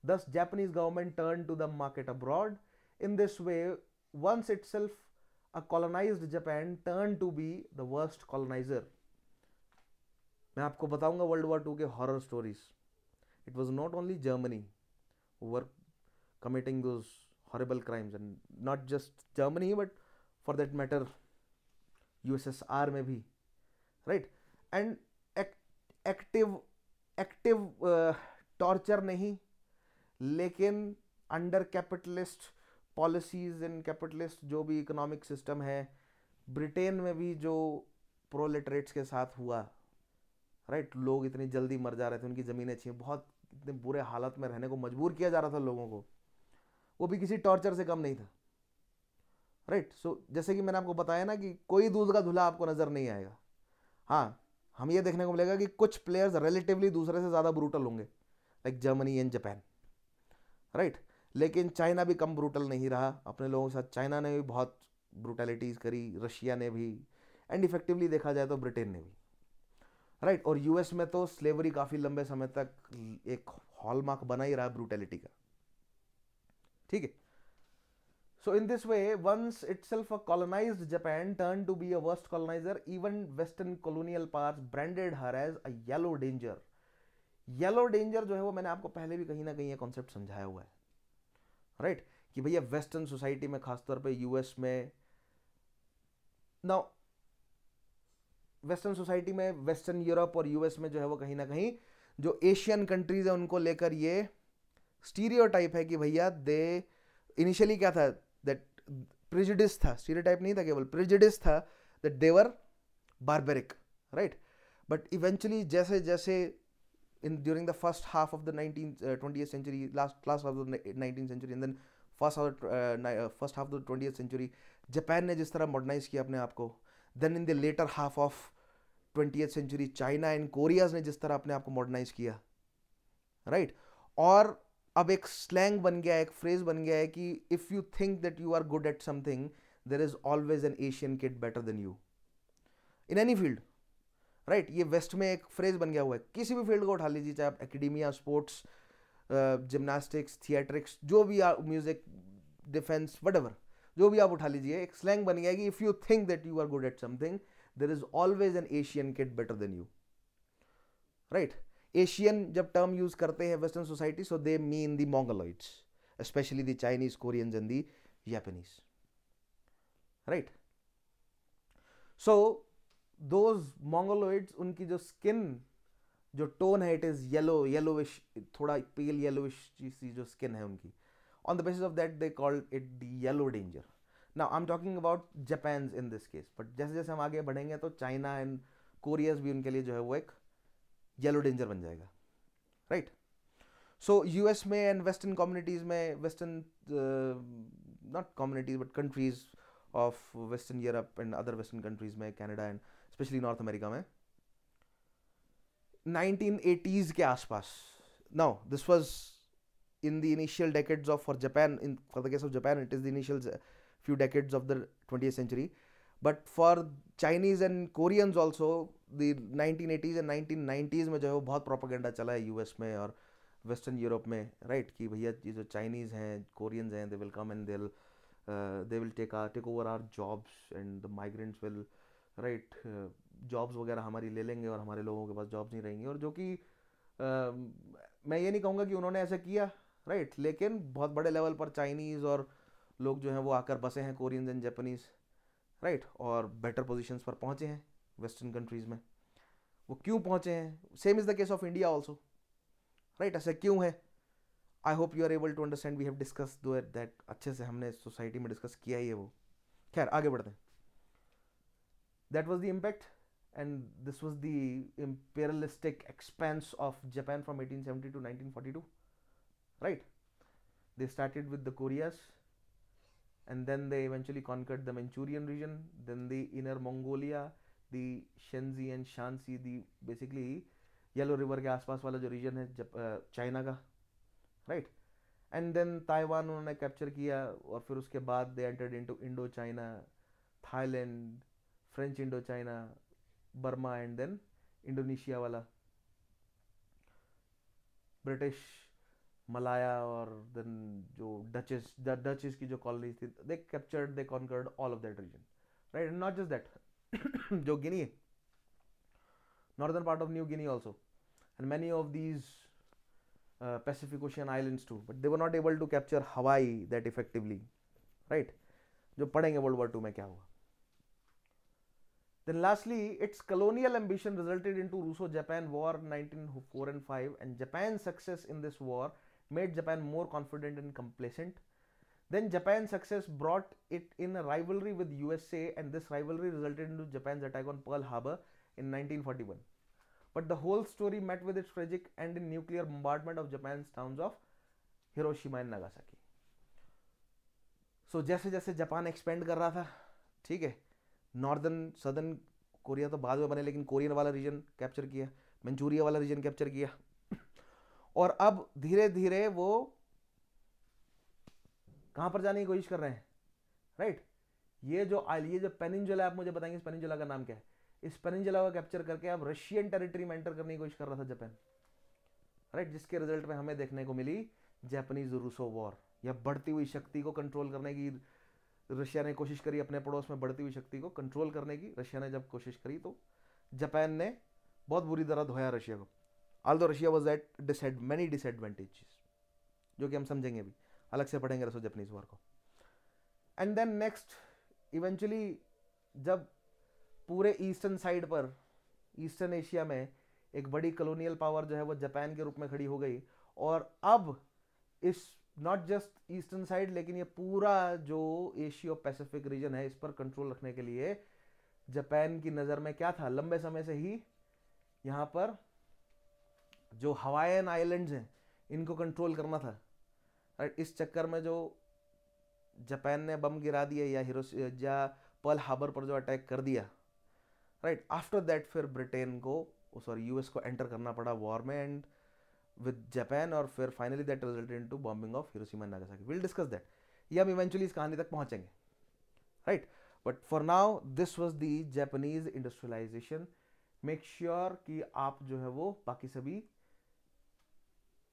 Thus Japanese government turned to the market abroad. In this way, once itself a colonized Japan turned to be the worst colonizer. मैं आपको बताऊंगा वर्ल्ड वॉर 2 के horror stories. It was not only Germany who were committing those horrible crimes, and not just Germany but for that matter USSR में भी, right. and एक्टिव टॉर्चर नहीं, लेकिन under capitalist policies and capitalist जो भी इकोनॉमिक सिस्टम है, ब्रिटेन में भी जो प्रोलेटरेट्स के साथ हुआ, राइट. लोग इतनी जल्दी मर जा रहे थे, उनकी ज़मीनें छीन, बहुत इतने बुरे हालत में रहने को मजबूर किया जा रहा था लोगों को, वो भी किसी टॉर्चर से कम नहीं था, राइट. सो जैसे कि मैंने आपको बताया ना कि कोई दूध का धुला आपको नज़र नहीं आएगा. हाँ, हम ये देखने को मिलेगा कि कुछ प्लेयर्स रिलेटिवली दूसरे से ज़्यादा ब्रूटल होंगे, like Germany and Japan, right. लेकिन चाइना भी कम ब्रूटल नहीं रहा अपने लोगों के साथ. चाइना ने भी बहुत ब्रूटलिटीज़ करी, रशिया ने भी, एंड इफेक्टिवली देखा जाए तो ब्रिटेन ने भी, राइट. और यूएस में तो स्लेवरी काफ़ी लंबे समय तक एक हॉलमार्क बना ही रहा ब्रूटलिटी का, ठीक है. So in this way, once itself a colonized Japan turned to be a worst colonizer. Even Western colonial powers branded her as a yellow danger. Yellow danger जो है वो मैंने आपको पहले भी कहीं ना कहीं ये कॉन्सेप्ट समझाया हुआ है, राइट. कि भैया वेस्टर्न सोसाइटी में, खासतौर पे यूएस में, नाउ वेस्टर्न सोसाइटी में, वेस्टर्न यूरोप और यूएस में जो है वो कहीं ना कहीं जो एशियन कंट्रीज है उनको लेकर ये स्टीरियोटाइप है कि भैया दे, इनिशियली क्या था, दैट प्रेजुडिस था, स्टीरियोटाइप नहीं था, केवल प्रेजुडिस था that they were barbaric, right. But eventually जैसे जैसे in during the first half of the 20th century, last half of the 19th century and then first half of the 20th century, Japan ने जिस तरह मॉडर्नाइज किया अपने आप को, then in the later half of 20th century China and Koreas ने जिस तरह अपने आप को मॉडर्नाइज किया, राइट. और अब एक स्लैंग बन गया है, एक फ्रेज बन गया है कि if you think that you are good at something, there is always an Asian kid better than you in any field, right. ये वेस्ट में एक फ्रेज बन गया हुआ है. किसी भी फील्ड को उठा लीजिए, चाहे आप एकेडेमिया, स्पोर्ट्स, जिम्नास्टिक्स, थिएट्रिक्स, जो भी आप, म्यूजिक, डिफेंस, व्हाटएवर, जो भी आप उठा लीजिए, एक स्लैंग बन गया है कि if you think that you are good at something, there is always an Asian kid better than you, right. Asian जब टर्म यूज करते हैं western society, so they mean the Mongoloids, specially the Chinese, Koreans and the Japanese, right. So those Mongoloids, उनकी जो स्किन, जो टोन है, इट इज येलोविश, थोड़ा पेल येलोविश सी जो स्किन है उनकी. On the basis of that they called it the yellow danger. Now I am talking about Japan in this case, but जैसे जैसे हम आगे बढ़ेंगे तो चाइना एंड कोरियाज भी उनके लिए जो है वो एक येलो डेंजर बन जाएगा, राइट. सो यूएस में एंड वेस्टर्न कम्युनिटीज में, western not communities but countries of western Europe and other western countries में, Canada and specially North America में 1980s के आसपास. Now this was in the initial decades of, for Japan, for the case of Japan, it is the initial few decades of the 20th century, but for Chinese and Koreans also, the 1980s and 1990s में जो है वो बहुत प्रोपेगेंडा चला है यूएस में और वेस्टर्न यूरोप में, राइट. कि भैया ये जो चाइनीज़ हैं, कोरियंस हैं, they will come and they will they will take over our jobs and the migrants will right jobs वगैरह हमारी ले लेंगे और हमारे लोगों के पास जॉब्स नहीं रहेंगी, और जो कि मैं ये नहीं कहूँगा कि उन्होंने ऐसा किया राइट, लेकिन बहुत बड़े लेवल पर चाइनीज़ और लोग जो हैं वो आकर बसे हैं, कोरियंस एंड जापानीज़ राइट, और बेटर पोजीशंस पर पहुँचे हैं वेस्टर्न कंट्रीज़ में। वो क्यों पहुँचे हैं? Same is the case of India also right, ऐसा क्यों है? I hope you are able to understand, we have discuss though that, अच्छे से हमने सोसाइटी में डिस्कस किया ही है वो। खैर आगे बढ़ते हैं। That was the impact and this was the imperialistic expanse of Japan from 1870 to 1942 right. They started with the Koreas and then they eventually conquered the Manchurian region, then the inner Mongolia, the Shenzi and Shanxi, the basically yellow river के आसपास वाला जो रीजन है चाइना का राइट, एंड देन ताइवान उन्होंने कैप्चर किया, और फिर उसके बाद they entered into Indo China, Thailand, French Indo China, Burma, and then Indonesia वाला, ब्रिटिश मलाया, और देन जो डचेस की जो कॉलोनीज थी, they captured, they conquered all of that region right, and not just that जो गिनी है, northern part of New Guinea also, and many of these Pacific Ocean islands too, but they were not able to capture Hawaii that effectively right, जो पढ़ेंगे World War II में क्या हुआ। Then lastly, its colonial ambition resulted into Russo-Japan War 1904 and 5, and Japan's success in this war made Japan more confident and complacent. Then Japan's success brought it in a rivalry with USA, and this rivalry resulted into Japan's attack on Pearl Harbor in 1941. But the whole story met with its tragic end in nuclear bombardment of Japan's towns of Hiroshima and Nagasaki. So जैसे जैसे जापान एक्सपेंड कर रहा था, ठीक है, नॉर्दर्न सदर्न कोरिया तो बाद में बने, लेकिन कोरियन वाला रीजन कैप्चर किया, मंचूरिया वाला रीजन कैप्चर किया, और अब धीरे धीरे वो कहाँ पर जाने की कोशिश कर रहे हैं राइट, ये जो पेनिनजुला, आप मुझे बताएंगे इस पेनिनजुला का नाम क्या है, इस पेनिनजुला को कैप्चर करके अब रशियन टेरिटरी में एंटर करने की कोशिश कर रहा था जापान राइट, जिसके रिजल्ट में हमें देखने को मिली जापानीज रूसो वॉर, या बढ़ती हुई शक्ति को कंट्रोल करने की रशिया ने कोशिश करी, अपने पड़ोस में बढ़ती हुई शक्ति को कंट्रोल करने की रशिया ने जब कोशिश करी तो जापान ने बहुत बुरी तरह धोया रशिया को, although Russia was at many disadvantages जो कि हम समझेंगे अभी, अलग से पढ़ेंगे रसो जापानीज वॉर को। एंड देन नेक्स्ट इवेंचुअली जब पूरे ईस्टर्न साइड पर, ईस्टर्न एशिया में एक बड़ी कॉलोनियल पावर जो है वो जापान के रूप में खड़ी हो गई, और अब इस नॉट जस्ट ईस्टर्न साइड लेकिन ये पूरा जो एशिया पैसिफिक रीजन है इस पर कंट्रोल रखने के लिए जापान की नज़र में क्या था, लंबे समय से ही यहाँ पर जो हवाईयन आइलैंड्स हैं इनको कंट्रोल करना था राइट। इस चक्कर में जो जापान ने बम गिरा दिया या पर्ल हार्बर पर जो अटैक कर दिया राइट, आफ्टर दैट फिर ब्रिटेन को यूएस को एंटर करना पड़ा वॉर में एंड विद जापान, और फिर finally that resulted into bombing of Hiroshima and Nagasaki. Will discuss that, ये हम इवेंचुअली इस कहानी तक पहुंचेंगे right, but for now this was the Japanese industrialisation. Make sure कि आप जो है वो बाकी सभी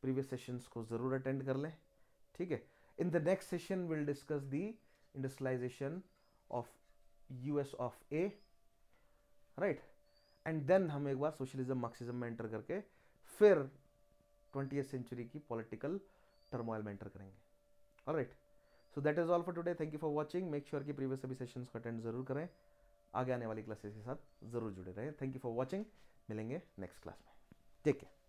प्रीवियस सेशंस को जरूर अटेंड कर लें, ठीक है। In the next session will discuss the industrialization of US of A right, and then हम एक बार सोशलिज्म मार्क्सिज्म में एंटर करके फिर 20th सेंचुरी की पॉलिटिकल टर्मोइल में एंटर करेंगे। Alright, so that is all for today. Thank you for watching. Make sure कि प्रीवियस सभी सेशंस को अटेंड जरूर करें, आगे आने वाली क्लासेस के साथ जरूर जुड़े रहें। थैंक यू फॉर वाचिंग, मिलेंगे नेक्स्ट क्लास में, टेक केयर।